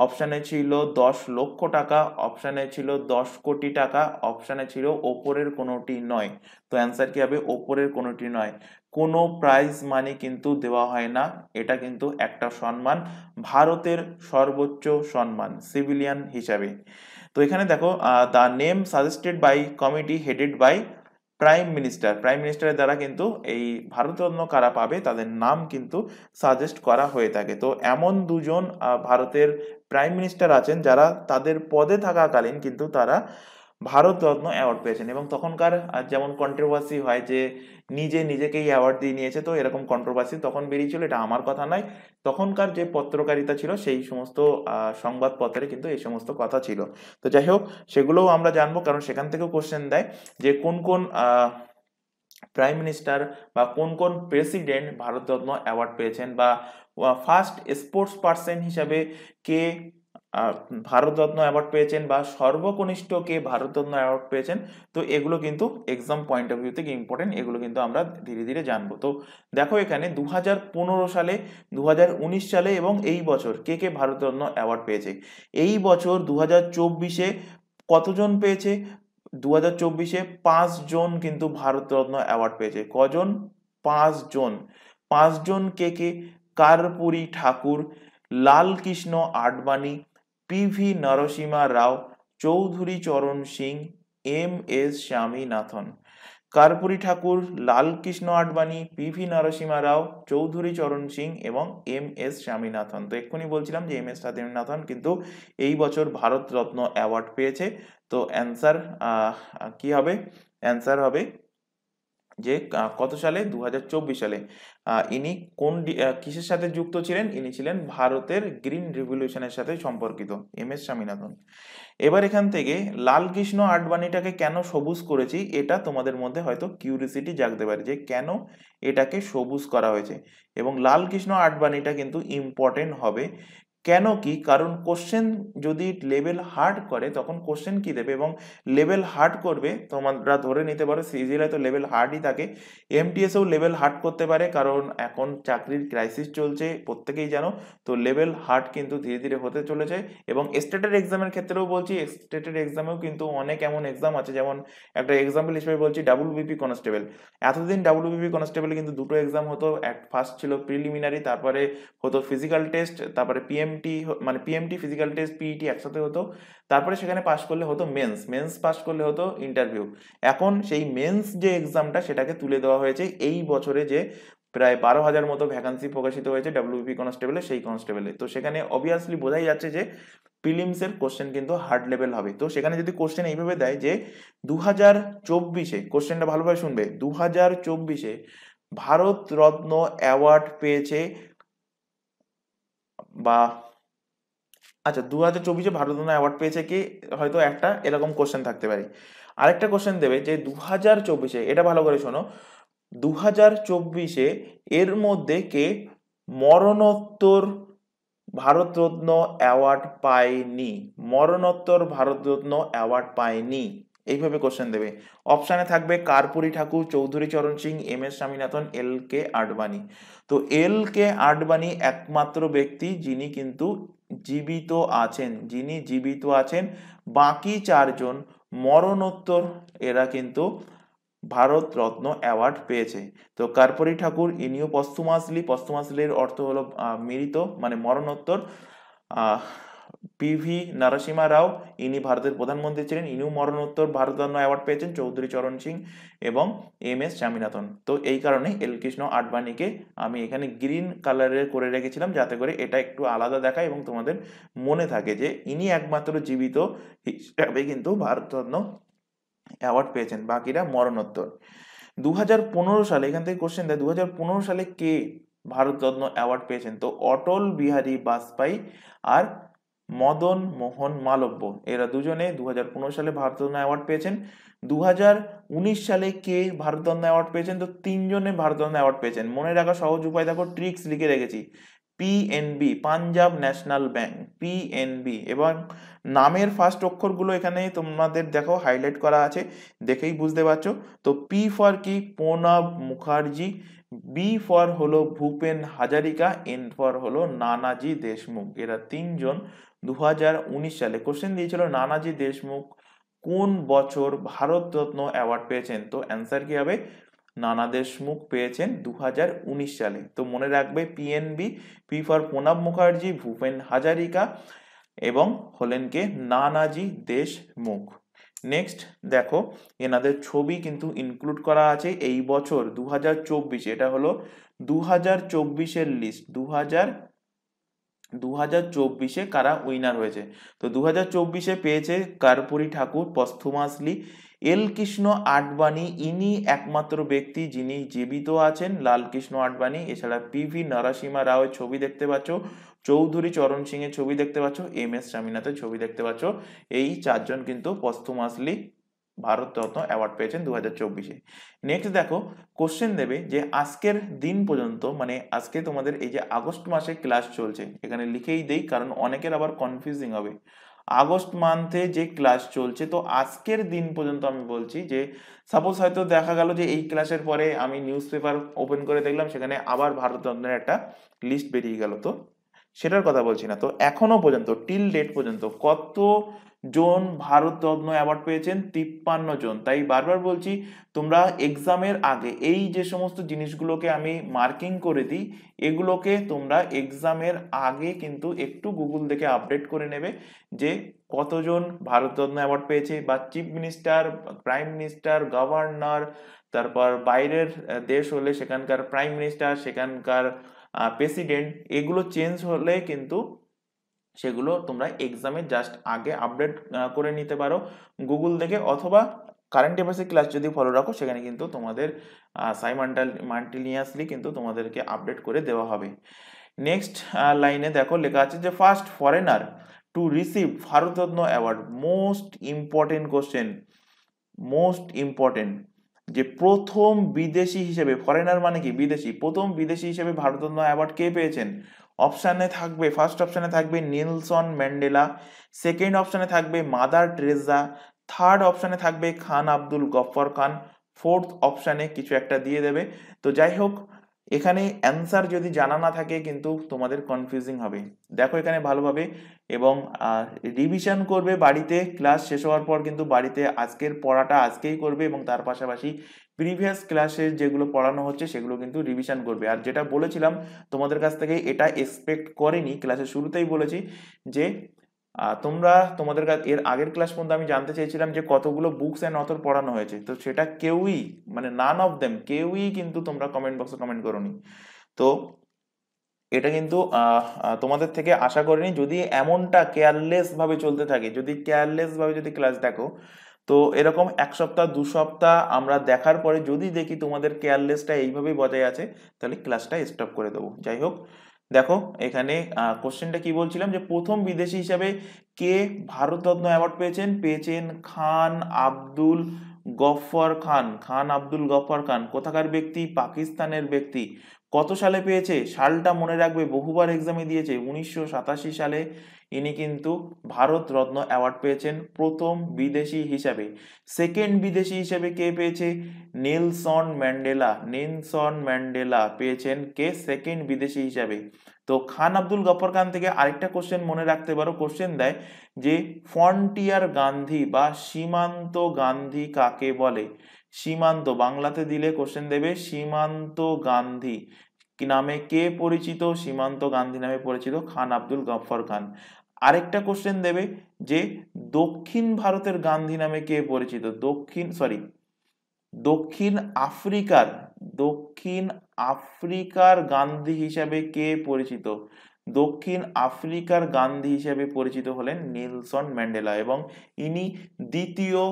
অপশানে ছিল 10 লক্ষ টাকা, অপশানে ছিল 10 কোটি টাকা, অপশানে ছিল ওপরের কোনোটি নয়। তো অ্যান্সার কি হবে? ওপরের কোনোটি নয়। কোনো প্রাইজ মানি কিন্তু দেওয়া হয় না। এটা কিন্তু একটা সম্মান, ভারতের সর্বোচ্চ সম্মান সিভিলিয়ান হিসাবে। তো এখানে দেখো the name suggested by committee headed by prime minister, prime মিনিস্টারের দ্বারা কিন্তু এই ভারতরত্ন কারা পাবে তাদের নাম কিন্তু সাজেস্ট করা হয়ে থাকে। তো এমন দুজন ভারতের প্রাইম মিনিস্টার আছেন যারা তাদের পদে থাকাকালীন কিন্তু তারা ভারতরত্ন অ্যাওয়ার্ড পেয়েছেন। এবং তখনকার যেমন কন্ট্রোভার্সি হয় যে নিজেকেই অ্যাওয়ার্ড দিয়ে নিয়েছে, তো এরকম কন্ট্রোভার্সি তখন বেরিয়েছিল, এটা আমার কথা নয়, তখনকার যে পত্রকারিতা ছিল সেই সমস্ত সংবাদপত্রে কিন্তু এই সমস্ত কথা ছিল। তো যাই হোক, সেগুলোও আমরা জানবো, কারণ সেখান থেকেও কোশ্চেন দেয় যে কোন কোন প্রাইম মিনিস্টার বা কোন কোন প্রেসিডেন্ট ভারতরত্ন অ্যাওয়ার্ড পেয়েছেন, বা ফার্স্ট স্পোর্টস পার্সন হিসাবে কে ভারতরত্ন অ্যাওয়ার্ড পেয়েছেন, বা সর্বকনিষ্ঠ কে ভারতরত্ন অ্যাওয়ার্ড পেয়েছেন। তো এগুলো কিন্তু এক্সাম পয়েন্ট অফ ভিউ থেকে ইম্পর্টেন্ট, এগুলো কিন্তু আমরা ধীরে ধীরে জানবো। তো দেখো এখানে 2015 সালে, 2019 সালে এবং এই বছর কে কে ভারতরত্ন অ্যাওয়ার্ড পেয়েছে। এই বছর 2024-এ কতজন পেয়েছে? 2024-এ 5 জন কিন্তু ভারতরত্ন অ্যাওয়ার্ড পেয়েছে। কজন? 5 জন। 5 জন কে কে? কর্পূরী ঠাকুর, লালকৃষ্ণ আডবাণী, পিভি নরসিমা রাও, চৌধুরী চরণ সিং, এম এস স্বামীনাথন। কর্পূরী ঠাকুর, লালকৃষ্ণ আডবাণী, পিভি নরসিমা রাও, চৌধুরী চরণ সিং এবং এম এস স্বামীনাথন। তো এক্ষুনি বলছিলাম যে এম এস স্বামীনাথন কিন্তু এই বছর ভারতরত্ন অ্যাওয়ার্ড পেয়েছে। তো অ্যান্সার কি হবে? অ্যান্সার হবে যে কত সালে? 2024 সালে। ইনি কোন কিসের সাথে যুক্ত ছিলেন? ইনি ছিলেন ভারতের গ্রিন রিভলিউশনের সাথে সম্পর্কিত, এম এস স্বামীনাথন। এবার এখান থেকে লালকৃষ্ণ আডবাণীটাকে কেন সবুজ করেছি, এটা তোমাদের মধ্যে হয়তো কিউরিসিটি জাগতে পারে যে কেন এটাকে সবুজ করা হয়েছে। এবং লালকৃষ্ণ আডবাণীটা কিন্তু ইম্পর্টেন্ট হবে। কেন কি? কারণ কোশ্চেন যদি লেভেল হার্ড করে তখন কোশ্চেন কি দেবে, এবং লেভেল হার্ড করবে তোমরা ধরে নিতে পারো সিজিএল তো লেভেল হার্ডই থাকে, এমটিএসও লেভেল হার্ড করতে পারে, কারণ এখন চাকরির ক্রাইসিস চলছে প্রত্যেকেই জানো। তো লেভেল হার্ড কিন্তু ধীরে ধীরে হতে চলেছে। এবং স্টেটের এক্সামের ক্ষেত্রেও বলছি, স্টেটের এক্সামেও কিন্তু অনেক এমন এক্সাম আছে, যেমন একটা এক্সাম্পল হিসেবে বলছি ডাব্লিউবিপি কনস্টেবল। এতদিন ডাব্লিউবিপি কনস্টেবলে কিন্তু দুটো এক্সাম হতো, ফার্স্ট ছিল প্রিলিমিনারি, তারপরে হতো ফিজিক্যাল টেস্ট, তারপরে পিএমটি, মানে পিএমটি ফিজিক্যাল টেস্ট পিইটি একসাথে হতো, তারপরে সেখানে পাস করলে হতো মেন্স পাস করলে হতো ইন্টারভিউ। এখন সেই মেন্স যে এক্সামটা সেটাকে তুলে দেওয়া হয়েছে এই বছরে, যে প্রায় 12,000 মতো ভ্যাকান্সি প্রকাশিত হয়েছে ডাব্লিউবিপি কনস্টেবলে, সেই কনস্টেবলে। তো সেখানে অবভিয়াসলি বোঝাই যাচ্ছে যে প্রিলিমসের কোশ্চেন কিন্তু হার্ড লেভেল হবে। তো সেখানে যদি কোশ্চেন এইভাবে দেয় যে 2024-এ, কোশ্চেনটা ভালোভাবে শুনবে, 2024-এ ভারত রত্ন অ্যাওয়ার্ড পেয়েছে বা আচ্ছা 2024-এ ভারতরত্ন অ্যাওয়ার্ড পেয়েছে কি, হয়তো একটা এরকম কোশ্চেন থাকতে পারে। আরেকটা কোশ্চেন দেবে যে 2024-এ, এটা ভালো করে শোনো, 2024-এ এর মধ্যে কে মরণোত্তর ভারতরত্ন অ্যাওয়ার্ড পায়নি, মরণোত্তর ভারতরত্ন অ্যাওয়ার্ড পায়নি, এইভাবে কোশ্চেন দেবে। অপশানে থাকবে কার্পুরি ঠাকুর, চৌধুরী চরণ সিং, এম এস স্বামীনাথন, এল কে আডবাণী। তো এল কে আডবাণী একমাত্র ব্যক্তি যিনি কিন্তু জীবিত আছেন, যিনি জীবিত আছেন। বাকি চারজন মরণোত্তর, এরা কিন্তু ভারত রত্ন অ্যাওয়ার্ড পেয়েছে। তো কার্পুরি ঠাকুর ইনিও পস্থুমাসলি, পস্থুমাসলির অর্থ হলো মৃত মানে মরণোত্তর। পিভি নরসিমা রাও, ইনি ভারতের প্রধানমন্ত্রী ছিলেন, ইনিও মরণোত্তর ভারতরত্ন অ্যাওয়ার্ড পেয়েছেন, চৌধুরী চরণ সিং এবং এম এস স্বামীনাথন। তো এই কারণে এল কৃষ্ণ আডবাণীকে আমি এখানে গ্রিন কালারের করে রেখেছিলাম, যাতে করে এটা একটু আলাদা দেখায় এবং তোমাদের মনে থাকে যে ইনি একমাত্র জীবিত হিসাবে কিন্তু ভারতরত্ন অ্যাওয়ার্ড পেয়েছেন, বাকিরা মরণোত্তর। 2015 সালে, এখান থেকে কোশ্চেন দেয় 2015 সালে কে ভারতরত্ন অ্যাওয়ার্ড পেয়েছেন। তো অটল বিহারী বাজপেয়ী আর মদন মোহন মালব্য, এরা দুজনে 2015 সালে ভারতরত্ন অ্যাওয়ার্ড পেয়েছেন। 2019 সালে কে ভারতরত্ন অ্যাওয়ার্ড পেয়েছেন। তো তিনজনে ভারতরত্ন অ্যাওয়ার্ড পেয়েছেন। মনে রাখা সহজ উপায়, দেখো ট্রিক্স লিখে রেখেছি। PNB, Punjab national bank, PNB. এবং নামের ফার্স্ট অক্ষরগুলো এখানে তোমাদের দেখো হাইলাইট করা আছে, দেখেই বুঝতে পারছো। তো পি ফর কি, প্রণব মুখার্জি। বি ফর হলো ভূপেন হাজারিকা। এন ফর হলো নানাজি দেশমুখ। এরা তিনজন 2019 সালে, কোশ্চেন দিয়েছিল নানাজি দেশমুখ কোন বছর ভারতরত্ন অ্যাওয়ার্ড পেয়েছেন। তো অ্যান্সার কি হবে, নানা দেশমুখ পেয়েছেন 2019 সালে। তো মনে রাখবে PNB, P for Pranab Mukherjee, Bhupen Hazarika এবং হলেন কে নানাজি দেশমুখ। নেক্সট দেখো, এনাদের ছবি কিন্তু ইনক্লুড করা আছে এই বছর 2024, এটা হলো 2024-এর লিস্ট। 2024-এ কারা উইনার হয়েছে। তো 2024-এ পেয়েছে কার্পুরি ঠাকুর পস্থুমাসলি। এল কৃষ্ণ আডবাণী, ইনি একমাত্র ব্যক্তি যিনি জীবিত আছেন, লালকৃষ্ণ আডবাণী। এছাড়া পিভি নরসিমা রাওয়ের ছবি দেখতে পাচ্ছ, চৌধুরী চরণ সিং এর ছবি দেখতে পাচ্ছ, এম এস স্বামীনাথের ছবি দেখতে পাচ্ছ। এই চারজন কিন্তু পস্থুমাসলি ভারতরত্ন অ্যাওয়ার্ড পেয়েছেন 2024-এ। নেক্সট দেখো, কোশ্চেন দেবে যে আজকের দিন পর্যন্ত, মানে আজকে তোমাদের এই যে আগস্ট মাসে ক্লাস চলছে, এখানে লিখেই দেই কারণ অনেকের আবার কনফিউজিং হবে। আগস্ট মান্থে যে ক্লাস চলছে, তো আজকের দিন পর্যন্ত আমি বলছি যে সাপোজ হয়তো দেখা গেল যে এই ক্লাসের পরে আমি নিউজ পেপার ওপেন করে দেখলাম, সেখানে আবার ভারতরত্নের একটা লিস্ট বেরিয়ে গেল, তো সেটার কথা বলছি না। তো এখনো পর্যন্ত টিল ডেট পর্যন্ত কত জন ভারতরত্ন অ্যাওয়ার্ড পেয়েছেন, 53 জন। তাই বারবার বলছি, তোমরা এক্সামের আগে এই যে সমস্ত জিনিসগুলোকে আমি মার্কিং করে দিই, এগুলোকে তোমরা এক্সামের আগে কিন্তু একটু গুগল দেখে আপডেট করে নেবে যে কতজন ভারতরত্ন অ্যাওয়ার্ড পেয়েছে, বা chief minister, prime minister, governor, তারপর বাইরের দেশ হলে সেখানকার প্রাইম মিনিস্টার, সেখানকার প্রেসিডেন্ট, এগুলো চেঞ্জ হলে কিন্তু সেগুলো তোমরা এক্সামে জাস্ট আগে আপডেট করে নিতে পারো গুগল থেকে, অথবা কারেন্ট অ্যাফেয়ার্সের ক্লাস যদি ফলো রাখো, সেখানে কিন্তু তোমাদের সাইমাল্টেনিয়াসলি কিন্তু তোমাদেরকে আপডেট করে দেওয়া হবে। নেক্সট লাইনে দেখো লেখা আছে যে first foreigner two receive Bharat Ratna award. Most important question, most important, যে প্রথম বিদেশি হিসেবে, ফরেনার মানে কি বিদেশি, প্রথম বিদেশি হিসেবে ভারতরত্ন অ্যাওয়ার্ড কে পেয়েছেন। অপশানে থাকবে, ফার্স্ট অপশানে থাকবে নেলসন ম্যান্ডেলা, সেকেন্ড অপশানে থাকবে মাদার টেরেসা, থার্ড অপশানে থাকবে খান আব্দুল গফফর খান, ফোর্থ অপশানে কিছু একটা দিয়ে দেবে। তো যাই হোক, এখানে অ্যান্সার যদি জানা না থাকে কিন্তু তোমাদের কনফিউজিং হবে। দেখো এখানে ভালোভাবে এবং রিভিশন করবে বাড়িতে, ক্লাস শেষ হওয়ার পর কিন্তু বাড়িতে আজকের পড়াটা আজকেই করবে, এবং তার পাশাপাশি প্রিভিয়াস ক্লাসে যেগুলো পড়ানো হচ্ছে সেগুলো কিন্তু রিভিশন করবে। আর যেটা বলেছিলাম তোমাদের কাছ থেকে, এটা এক্সপেক্ট করেনি, ক্লাসের শুরুতেই বলেছি যে তোমরা তোমাদের কাছে এর আগের ক্লাস পর্যন্ত আমি জানতে চেয়েছিলাম যে কতগুলো বুকস অ্যান্ড অথর পড়ানো হয়েছে। তো সেটা কেউই, মানে নান অফ দেম, কেউই কিন্তু তোমরা কমেন্ট বক্সে কমেন্ট করোনি। তো এটা কিন্তু তোমাদের থেকে আশা করিনি। যদি এমনটা কেয়ারলেস ভাবে চলতে থাকে, যদি কেয়ারলেস ভাবে যদি ক্লাস দেখো, তো এরকম এক সপ্তাহ 2 সপ্তাহ আমরা দেখার পরে যদি দেখি তোমাদের কেয়ারলেসটা এইভাবেই বজায় আছে, তাহলে ক্লাসটা স্টপ করে দেবো। যাই হোক, দেখো এখানে কোশ্চেনটা কি বলছিলাম, যে প্রথম বিদেশি হিসাবে কে ভারতরত্ন অ্যাওয়ার্ড পেয়েছেন খান আব্দুল গফফর খান। খান আব্দুল গফফর খান কোথাকার ব্যক্তি? পাকিস্তানের ব্যক্তি। কত সালে পেয়েছে? সালটা মনে রাখবে, বহুবার এক্সামে দিয়েছে, 1987 সালে ইনি কিন্তু ভারত রত্ন অ্যাওয়ার্ড পেয়েছেন প্রথম বিদেশি হিসাবে। সেকেন্ড বিদেশি হিসাবে কে পেয়েছে? Nelson Mandela. নেলসন ম্যান্ডেলা পেয়েছেন কে সেকেন্ড বিদেশি হিসাবে। তো খান আব্দুল গফর খান থেকে আরেকটা কোশ্চেন মনে রাখতে পারো, কোশ্চেন দেয় যে ফ্রন্টিয়ার গান্ধী বা সীমান্ত গান্ধী কাকে বলে? সীমান্ত বাংলাতে দিলে কোশ্চেন দেবে সীমান্ত গান্ধী কি নামে কে পরিচিত? সীমান্ত গান্ধী নামে পরিচিত খান আব্দুল গফর খান। আরেকটা কোশ্চেন দেবে যে দক্ষিণ ভারতের গান্ধী নামে কে পরিচিত? দক্ষিণ আফ্রিকার দক্ষিণ আফ্রিকার গান্ধী হিসাবে কে পরিচিত? দক্ষিণ আফ্রিকার গান্ধী হিসাবে পরিচিত হলেন নেলসন ম্যান্ডেলা, এবং ইনি দ্বিতীয়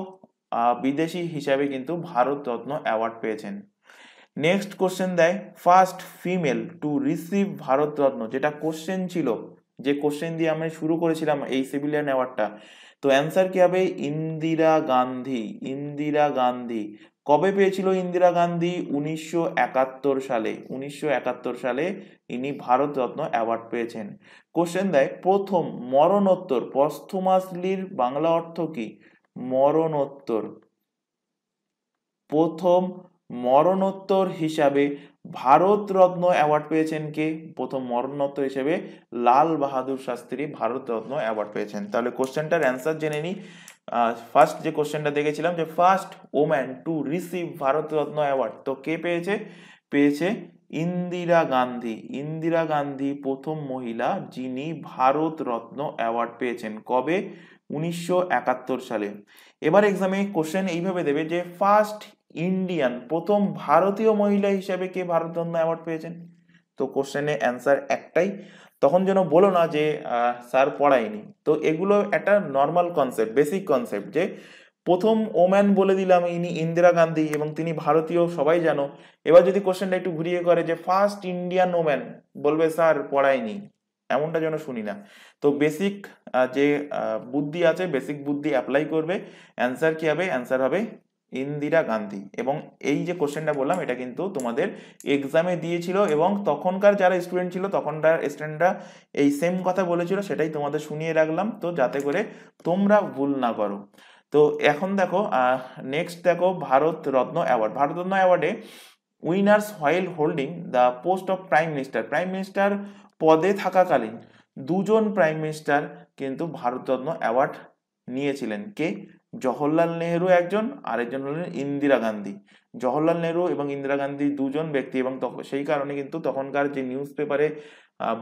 বিদেশি হিসাবে কিন্তু ভারত রত্ন অ্যাওয়ার্ড পেয়েছেন। নেক্সট কোশ্চেন দেয় first female to receive Bharat Ratna, যেটা কোশ্চেন ছিল, যে কোশ্চেন দিয়ে আমরা শুরু করেছিলাম এই সিভিলিয়ান অ্যাওয়ার্ডটা। তো অ্যান্সার কি হবে? ইন্দিরা গান্ধী। ইন্দিরা গান্ধী কবে পেয়েছিল ইন্দিরা গান্ধী? 1971 সালে। 1971 সালে ইনি ভারত রত্ন অ্যাওয়ার্ড পেয়েছেন। কোশ্চেন দেয় প্রথম মরণোত্তর, পস্থুমাসলির বাংলা অর্থ কি? মরণোত্তর। প্রথম মরণোত্তর হিসাবে ভারত রত্ন অ্যাওয়ার্ড পেয়েছেন কে? প্রথম মরণোত্তর হিসেবে লাল বাহাদুর শাস্ত্রী ভারত রত্ন অ্যাওয়ার্ড পেয়েছেন। তাহলে কোশ্চেনটার অ্যান্সার জেনে নিই। ফার্স্ট যে কোশ্চেনটা দেখেছিলাম যে first woman to receive Bharat Ratna award, তো কে পেয়েছে? পেয়েছে ইন্দিরা গান্ধী। ইন্দিরা গান্ধী প্রথম মহিলা যিনি ভারত রত্ন অ্যাওয়ার্ড পেয়েছেন। কবে? 1971 সালে। এবার এক্সামে কোশ্চেন এইভাবে দেবে যে ফার্স্ট ইন্ডিয়ান, প্রথম ভারতীয় মহিলা হিসেবে কে ভারতরত্ন অ্যাওয়ার্ড পেয়েছেন? তো কোশ্চেনে অ্যান্সার একটাই, তখন যেন বলো না যে স্যার পড়ায়নি। তো এগুলো একটা নর্মাল কনসেপ্ট, বেসিক কনসেপ্ট, যে প্রথম ওম্যান বলে দিলাম ইনি ইন্দিরা গান্ধী এবং তিনি ভারতীয়, সবাই জানো। এবার যদি কোশ্চেনটা একটু ঘুরিয়ে করে যে ফার্স্ট ইন্ডিয়ান ওম্যান, বলবে স্যার পড়ায়নি, এমনটা যেন শুনি না। তো বেসিক যে বুদ্ধি আছে, বেসিক বুদ্ধি অ্যাপ্লাই করবে। অ্যান্সার কি হবে? অ্যান্সার হবে ইন্দিরা গান্ধী। এবং এই যে কোশ্চেনটা বললাম এটা কিন্তু তোমাদের এক্সামে দিয়েছিল, এবং তখনকার যারা স্টুডেন্ট ছিল তখনকার স্টুডেন্টরা এই সেম কথা বলেছিল, সেটাই তোমাদের শুনিয়ে রাখলাম, তো যাতে করে তোমরা ভুল না করো। তো এখন দেখো নেক্সট দেখো ভারত রত্ন অ্যাওয়ার্ড। ভারত রত্ন অ্যাওয়ার্ডে winners while holding the post of prime minister, prime minister পদে থাকাকালীন দুজন প্রাইম মিনিস্টার কিন্তু ভারতরত্ন অ্যাওয়ার্ড নিয়েছিলেন। কে? জওহরলাল নেহেরু একজন, আরেকজন হলেন ইন্দিরা গান্ধী। জওহরলাল নেহেরু এবং ইন্দিরা গান্ধী দুজন ব্যক্তি, এবং সেই কারণে কিন্তু তখনকার যে নিউজ পেপারে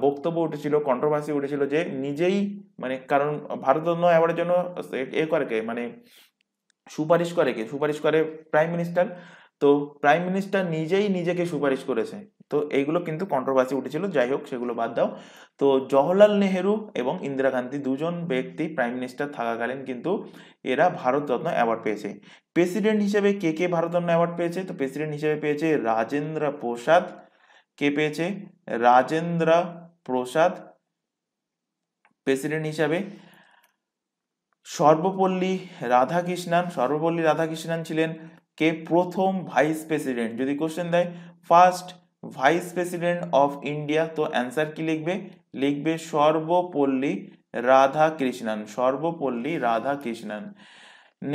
বক্তব্য উঠেছিল, কন্ট্রোভার্সি উঠেছিল, যে নিজেই মানে, কারণ ভারতরত্ন অ্যাওয়ার্ডের জন্য এ করে কে, মানে সুপারিশ করে কে? সুপারিশ করে প্রাইম মিনিস্টার। তো প্রাইম মিনিস্টার নিজেই নিজেকে সুপারিশ করেছে। তো এইগুলো কিন্তু কন্ট্রোভার্সি উঠেছিল, যাই হোক সেগুলো বাদ দাও। তো জওহরলাল নেহেরু এবং ইন্দিরা গান্ধী দুজন ব্যক্তি প্রাইম মিনিস্টার থাকাকালীন কিন্তু এরা ভারতরত্ন অ্যাওয়ার্ড পেয়েছে। প্রেসিডেন্ট হিসেবে কে কে ভারতরত্ন অ্যাওয়ার্ড পেয়েছে? তো প্রেসিডেন্ট হিসেবে পেয়েছে রাজেন্দ্র প্রসাদ। কে পেয়েছে? রাজেন্দ্র প্রসাদ প্রেসিডেন্ট হিসাবে। সর্বপল্লী রাধাকৃষ্ণান ছিলেন কে? প্রথম ভাইস প্রেসিডেন্ট। যদি কোশ্চেন দেয় first vice president of India, তো অ্যান্সার কি লিখবে? লিখবে সর্বপল্লী রাধাকৃষ্ণান। সর্বপল্লী রাধাকৃষ্ণান।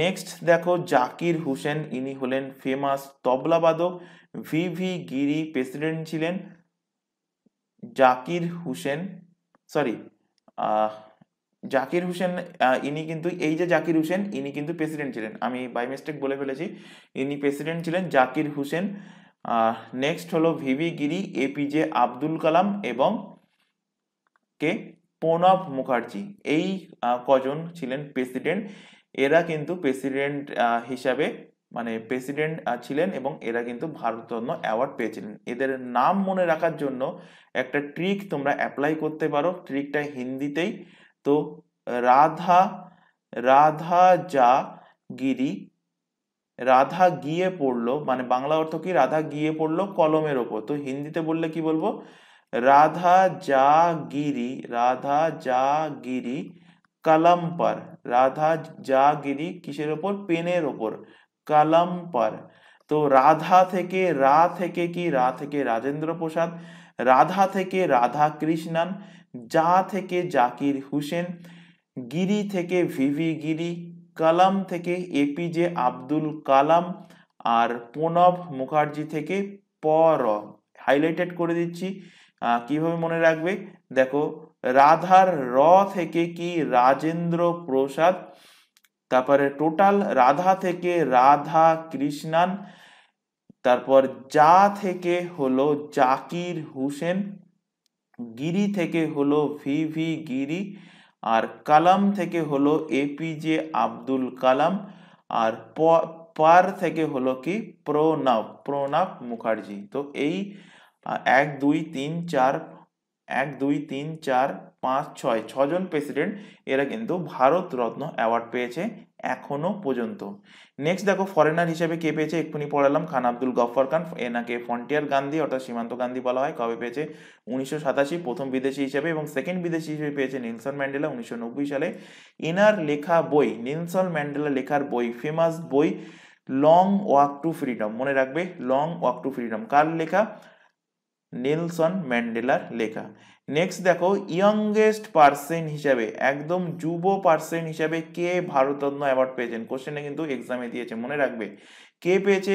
নেক্সট দেখো জাকির হুসেন, ইনি হলেন ফেমাস তবলাবাদক। ভিভি গিরি প্রেসিডেন্ট ছিলেন। জাকির হুসেন, সরি, জাকির হুসেন, ইনি কিন্তু এই যে জাকির হুসেন ইনি কিন্তু প্রেসিডেন্ট ছিলেন, আমি বাই মিস্টেক বলে ফেলেছি, ইনি প্রেসিডেন্ট ছিলেন জাকির হুসেন। নেক্সট হলো ভিভি গিরি, এপিজে আব্দুল কালাম এবং কে? প্রণব মুখার্জি। এই কজন ছিলেন প্রেসিডেন্ট। এরা কিন্তু প্রেসিডেন্ট হিসাবে, মানে প্রেসিডেন্ট ছিলেন, এবং এরা কিন্তু ভারতরত্ন অ্যাওয়ার্ড পেয়েছিলেন। এদের নাম মনে রাখার জন্য একটা ট্রিক তোমরা অ্যাপ্লাই করতে পারো, ট্রিকটা হিন্দিতেই। তো রাধা রাধা যা গিরি, রাধা গিয়ে পড়লো, মানে বাংলা অর্থ কি? রাধা গিয়ে পড়লো কলমের ওপর। তো হিন্দিতে বললে কি বলবো? রাধা জাগিরি কলম पर, রাধা জাগিরি কিসের ওপর, পেনের ওপর, কলম पर। তো রাধা থেকে রা থেকে কি, রা থেকে রাজেন্দ্র প্রসাদ, রাধা থেকে রাধা কৃষ্ণন, যা থেকে জাকির হুসেন, গিরি থেকে ভিভি গিরি, কালাম থেকে এপিজে আব্দুল কালাম, আর প্রণব মুখার্জি থেকে পর। হাইলাইটেড করে দিচ্ছি, কিভাবে মনে রাখবে দেখো, রাধার র থেকে কি, রাজেন্দ্র প্রসাদ, তারপরে টোটাল রাধা থেকে রাধা কৃষ্ণান, তারপর যা থেকে হলো জাকির হুসেন, গিরি থেকে হলো ভিভি গিরি, আর কালাম থেকে হলো এপিজে আব্দুল কালাম, আর পার থেকে হলো কি, প্রণব মুখার্জি। তো এই 1 2 3 4 1 2 3 4 5 6 ছজন প্রেসিডেন্ট এরা কিন্তু ভারত রত্ন অ্যাওয়ার্ড পেয়েছে এখনো পর্যন্ত। নেক্সট দেখো ফরেনার হিসেবে কে পেয়েছে, এক্ষুনি পড়ালাম, খান আব্দুল গফফর খান, এনাকে ফ্রন্টিয়ার গান্ধী অর্থাৎ সীমান্ত গান্ধী বলা হয়। কবে পেয়েছে, 1987 প্রথম বিদেশি হিসেবে, এবং সেকেন্ড বিদেশি হিসেবে পেয়েছে নেলসন ম্যান্ডেলা 1990 সালে। এনার লেখা বই, নেলসন ম্যান্ডেলা লেখার বই, ফেমাস বই লং ওয়াক টু ফ্রিডম, মনে রাখবে লং ওয়াক টু ফ্রিডম কার লেখা, নেলসন ম্যান্ডেলার লেখা। নেক্সট দেখো ইয়ংগেস্ট পার্সন হিসাবে, একদম যুব পার্সন হিসাবে কে ভারতরত্ন অ্যাওয়ার্ড পেয়েছেন, কোশ্চেনে কিন্তু এক্সামে দিয়েছে, মনে রাখবে কে পেয়েছে,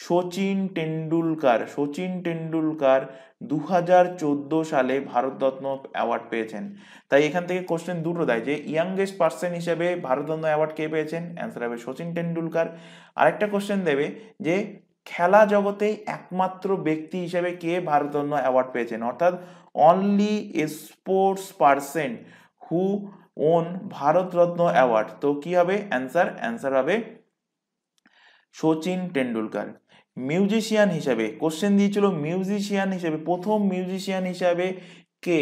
সচিন টেন্ডুলকার। সচিন টেন্ডুলকার 2014 সালে ভারতরত্ন অ্যাওয়ার্ড পেয়েছেন। তাই এখান থেকে কোশ্চেন দুটো দেয় যে ইয়াংগেস্ট পার্সন হিসেবে ভারতরত্ন অ্যাওয়ার্ড কে পেয়েছেন, অ্যান্সার হবে সচিন টেন্ডুলকার। আরেকটা কোশ্চেন দেবে যে খেলা জগতে একমাত্র ব্যক্তি হিসেবে কে ভারতরত্ন অ্যাওয়ার্ড পেয়েছেন, অর্থাৎ only a sports person who won Bharat Ratna award. তো কি হবে অ্যান্সার হবে সচিন টেন্ডুলকার। মিউজিশিয়ান হিসাবে কোশ্চেন দিয়েছিল, মিউজিশিয়ান হিসেবে প্রথম মিউজিশিয়ান হিসাবে কে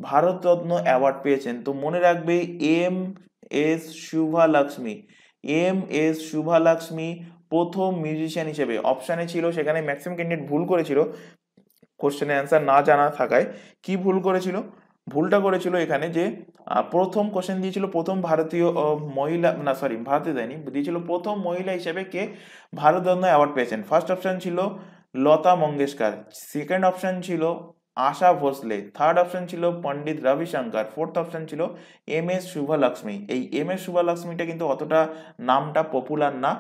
ভারতরত্ন অ্যাওয়ার্ড পেয়েছেন, তো মনে রাখবে এম.এস. শুভালক্ষ্মী। এম.এস. শুভালক্ষ্মী প্রথম মিউজিশিয়ান হিসেবে অপশানে ছিল, সেখানে ম্যাক্সিমাম ক্যান্ডিডেট ভুল করেছিল কোশ্চেনের অ্যান্সার না জানা থাকায়। কি ভুল করেছিল, ভুলটা করেছিল এখানে যে প্রথম কোশ্চেন দিয়েছিল প্রথম ভারতীয় মহিলা, না সরি ভারতীয় দেয়নি, দিয়েছিল প্রথম মহিলা হিসেবে কে ভারতরত্ন অ্যাওয়ার্ড পেয়েছেন। ফার্স্ট অপশন ছিল লতা মঙ্গেশকর, সেকেন্ড অপশন ছিল আশা ভোসলে, থার্ড অপশন ছিল পণ্ডিত রবিশঙ্কর, ফোর্থ অপশন ছিল এম.এস. শুভালক্ষ্মী। এই এম.এস. শুভালক্ষ্মীটা কিন্তু অতটা নামটা পপুলার না,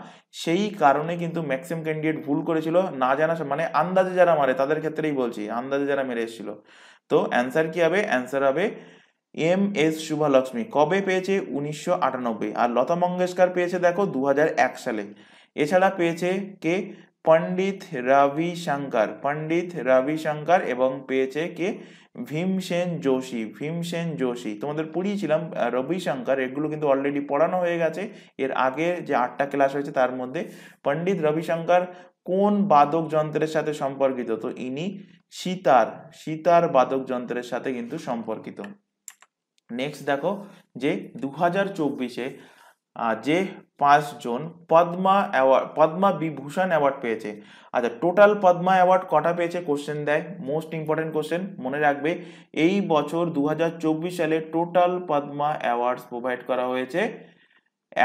সেই কারণে কিন্তু ম্যাক্সিমাম ক্যান্ডিডেট ভুল করেছিল, না জানা মানে আন্দাজে যারা মারে তাদের ক্ষেত্রেই বলছি, আন্দাজে যারা মেরে এসেছিল। তো অ্যান্সার কি হবে, অ্যান্সার হবে এম.এস. শুভালক্ষ্মী। কবে পেয়েছে, 1998। আর লতা মঙ্গেশকর পেয়েছে দেখো 2001 সালে। এছাড়া পেয়েছে কে, পণ্ডিত রবিশঙ্কর, এবং পেয়েছে কে, ভীমসেন যোশী। তোমাদের পড়িয়েছিলাম রবিশঙ্কর, এগুলো কিন্তু অলরেডি পড়ানো হয়ে গেছে, এর আগে যে 8টা ক্লাস হয়েছে তার মধ্যে। পণ্ডিত রবিশঙ্কর কোন বাদক যন্ত্রের সাথে সম্পর্কিত, তো ইনি সিতার বাদক যন্ত্রের সাথে কিন্তু সম্পর্কিত। নেক্সট দেখো যে 2024-এ যে 5 জন পদ্মা বিভূষণ অ্যাওয়ার্ড পেয়েছে। আচ্ছা টোটাল পদ্মা অ্যাওয়ার্ড কটা পেয়েছে কোশ্চেন দেয়, মোস্ট ইম্পর্টেন্ট কোশ্চেন, মনে রাখবে এই বছর 2024 সালে টোটাল পদ্মা অ্যাওয়ার্ডস প্রোভাইড করা হয়েছে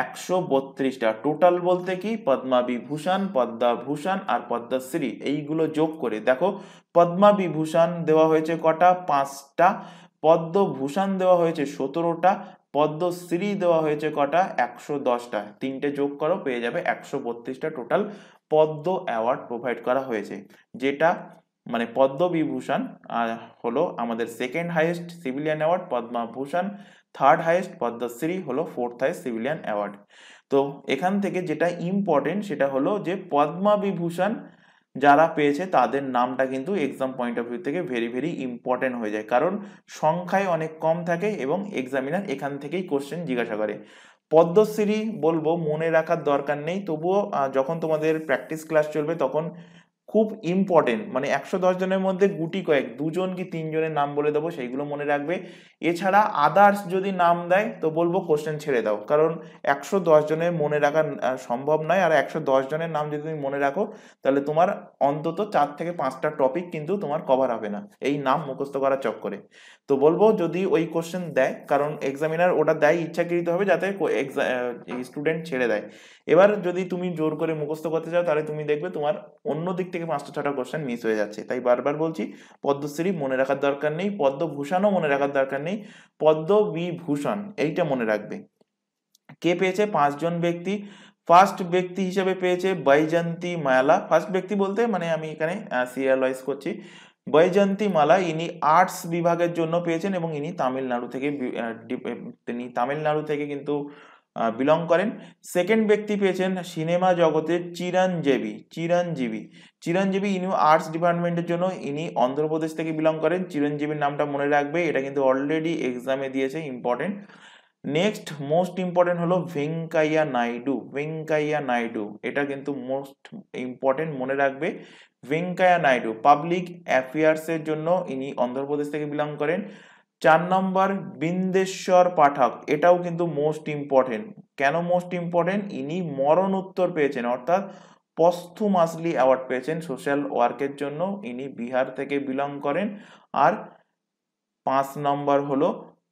132টা। টোটাল বলতে কি, পদ্মা বিভূষণ, পদ্মভূষণ আর পদ্মশ্রী এইগুলো যোগ করে দেখো, পদ্মা বিভূষণ দেওয়া হয়েছে কটা, 5টা, পদ্মভূষণ দেওয়া হয়েছে 17টা, পদ্মশ্রী দেওয়া হয়েছে কটা, 110টা। তিনটে যোগ করো পেয়ে যাবে 132টা টোটাল পদ্ম অ্যাওয়ার্ড প্রোভাইড করা হয়েছে। যেটা মানে পদ্মবিভূষণ হলো আমাদের second highest civilian award, Padma Bhushan third highest, Padma Shri হলো ফোর্থ হাইয়েস্ট সিভিলিয়ান অ্যাওয়ার্ড। তো এখান থেকে যেটা ইম্পর্টেন্ট সেটা হলো যে পদ্মবিভূষণ যারা পেয়েছে তাদের নামটা কিন্তু এক্সাম পয়েন্ট অফ ভিউ থেকে ভেরি ভেরি ইম্পর্টেন্ট হয়ে যায়, কারণ সংখ্যায় অনেক কম থাকে এবং এক্সামিনার এখান থেকেই কোশ্চেন জিজ্ঞাসা করে। পদ্মশ্রী বলবো মনে রাখার দরকার নেই, তবুও যখন তোমাদের প্র্যাকটিস ক্লাস চলবে তখন খুব ইম্পর্টেন্ট, মানে 110 জনের মধ্যে গুটি কয়েক 2 জন কি 3 জনের নাম বলে দেবো, সেইগুলো মনে রাখবে। এছাড়া আদার্স যদি নাম দেয় তো বলবো কোশ্চেন ছেড়ে দাও, কারণ 110 জনের মনে রাখা সম্ভব নয়। আর 110 জনের নাম যদি তুমি মনে রাখো তাহলে তোমার অন্তত 4 থেকে 5টা টপিক কিন্তু তোমার কভার হবে না এই নাম মুখস্থ করার চক্করে। তো বলবো যদি ওই কোশ্চেন দেয়, কারণ এক্সামিনার ওটা দেয় ইচ্ছাকৃত হবে যাতে স্টুডেন্ট ছেড়ে দেয়। এবার যদি তুমি জোর করে মুখস্থ করতে চাও তাহলে তুমি দেখবে তোমার অন্য দিক থেকে 5টা 6টা কোশ্চেন মিস হয়ে যাচ্ছে। তাই বারবার বলছি, পদ্মশ্রী মনে রাখার দরকার নেই, পদ্মভূষণও মনে রাখার দরকার নেই, পদ্মবিভূষণ এইটা মনে রাখবে। কে পেয়েছে? 5 জন ব্যক্তি। ফার্স্ট ব্যক্তি হিসেবে পেয়েছে বৈজয়ন্তী মালা। ফার্স্ট ব্যক্তি বলতে মানে আমি এখানে সিরিয়াল ওয়াইজ করছি। বৈজয়ন্তী মালা ইনি আর্টস বিভাগের জন্য পেয়েছেন এবং ইনি তামিলনাড়ু থেকে কিন্তু বিলং করেন। সেকেন্ড ব্যক্তি পেয়েছেন সিনেমা জগতের চিরঞ্জীবী ইনি আর্টস ডিপার্টমেন্টের জন্য, ইনি অন্ধ্রপ্রদেশ থেকে বিলং করেন। চিরঞ্জীবীর নামটা মনে রাখবে, এটা কিন্তু অলরেডি এক্সামে দিয়েছে, ইম্পর্টেন্ট। নেক্সট মোস্ট ইম্পর্টেন্ট হলো ভেঙ্কাইয়া নাইডু, এটা কিন্তু মোস্ট ইম্পর্টেন্ট মনে রাখবে। ভেঙ্কাইয়া নাইডু পাবলিক অ্যাফেয়ার্স এর জন্য ইনি অন্ধ্রপ্রদেশ থেকে বিলং করেন। 4 নম্বর বিন্দেশ্বর পাঠক, এটাও কিন্তু মোস্ট ইম্পর্টেন্ট। কেন মোস্ট ইম্পর্টেন্ট? ইনি মরণোত্তর পেয়েছেন, অর্থাৎ পস্থুমাসলি অ্যাওয়ার্ড পেয়েছেন সোশ্যাল ওয়ার্কের জন্য, ইনি বিহার থেকে বিলং করেন। আর 5 নম্বর হলো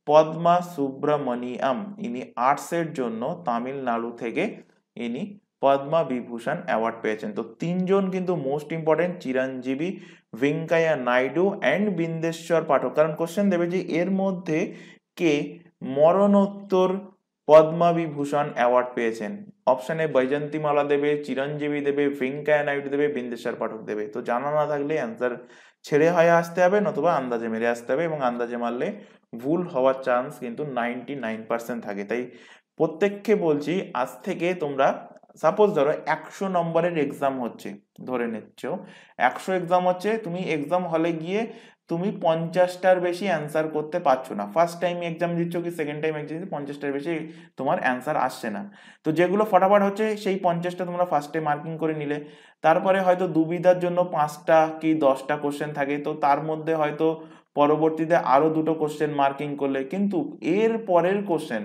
পদ্মা সুব্রমণিয়াম, ইনি আর্টসের জন্য তামিলনাড়ু থেকে ইনি পদ্মা বিভূষণ অ্যাওয়ার্ড পেয়েছেন। তো 3 জন কিন্তু most important, Chiranjeevi, Venkaiah Naidu and Bindeshwar Pathak. কারণ কোশ্চেন দেবে যে এর মধ্যে কে মরণোত্তর পদ্মা বিভূষণ অ্যাওয়ার্ড পেয়েছেন। অপশনে বৈজয়ন্তী মালা দেবে, চিরঞ্জীবী দেবে, ভেঙ্কাইয়া নাইডু দেবে, বিন্দেশ্বর পাঠক দেবে। তো জানা না থাকলে অ্যান্সার ছেড়ে হয়ে আসতে হবে, নতুবা আন্দাজে মেরে আসতে হবে, এবং আন্দাজে মারলে ভুল হওয়ার চান্স কিন্তু 99% থাকে। তাই প্রত্যেককে বলছি, আজ থেকে তোমরা সাপোজ ধরো 100 নম্বরের এক্সাম হচ্ছে, ধরে নিচ্ছ 100 এক্সাম হচ্ছে, তুমি এক্সাম হলে গিয়ে তুমি 50টার বেশি অ্যান্সার করতে পারছো না। ফার্স্ট টাইম এক্সাম দিচ্ছ কি সেকেন্ড টাইম এক্সাম দিচ্ছ, 50টার বেশি তোমার অ্যান্সার আসছে না। তো যেগুলো ফটাফট হচ্ছে সেই 50টা তোমরা ফার্স্টে মার্কিং করে নিলে, তারপরে হয়তো দুবিধার জন্য 5টা কি 10টা কোশ্চেন থাকে, তো তার মধ্যে হয়তো পরবর্তীতে আরো 2টো কোশ্চেন মার্কিং করলে, কিন্তু এর পরের কোশ্চেন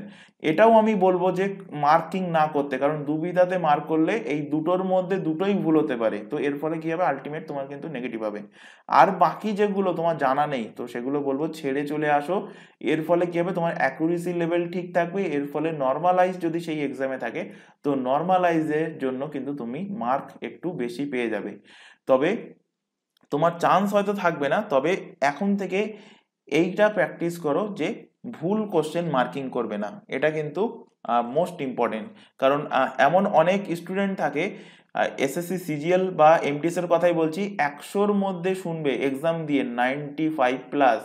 এটাও আমি বলবো যে মার্কিং না করতে, কারণ দুবিধাতে মার্ক করলে এই দুটোর মধ্যে দুটোই ভুল হতে পারে। তো এর ফলে কি হবে, আলটিমেট তোমার কিন্তু নেগেটিভ হবে। আর বাকি যেগুলো তোমার জানা নেই তো সেগুলো বলবো ছেড়ে চলে আসো। এর ফলে কি হবে, তোমার অ্যাকুরেসি লেভেল ঠিক থাকবে, এর ফলে নর্মালাইজ যদি সেই এক্সামে থাকে তো নর্মালাইজের জন্য কিন্তু তুমি মার্ক একটু বেশি পেয়ে যাবে। তবে তোমার চান্স হয়তো থাকবে না, তবে এখন থেকে এইটা প্র্যাকটিস করো যে ভুল কোশ্চেন মার্কিং করবে না, এটা কিন্তু মোস্ট ইম্পর্টেন্ট। কারণ এমন অনেক স্টুডেন্ট থাকে, এসএসসি সিজিএল বা এমটিএস এর কথাই বলছি, 100-র মধ্যে শুনবে এক্সাম দিয়ে 95+,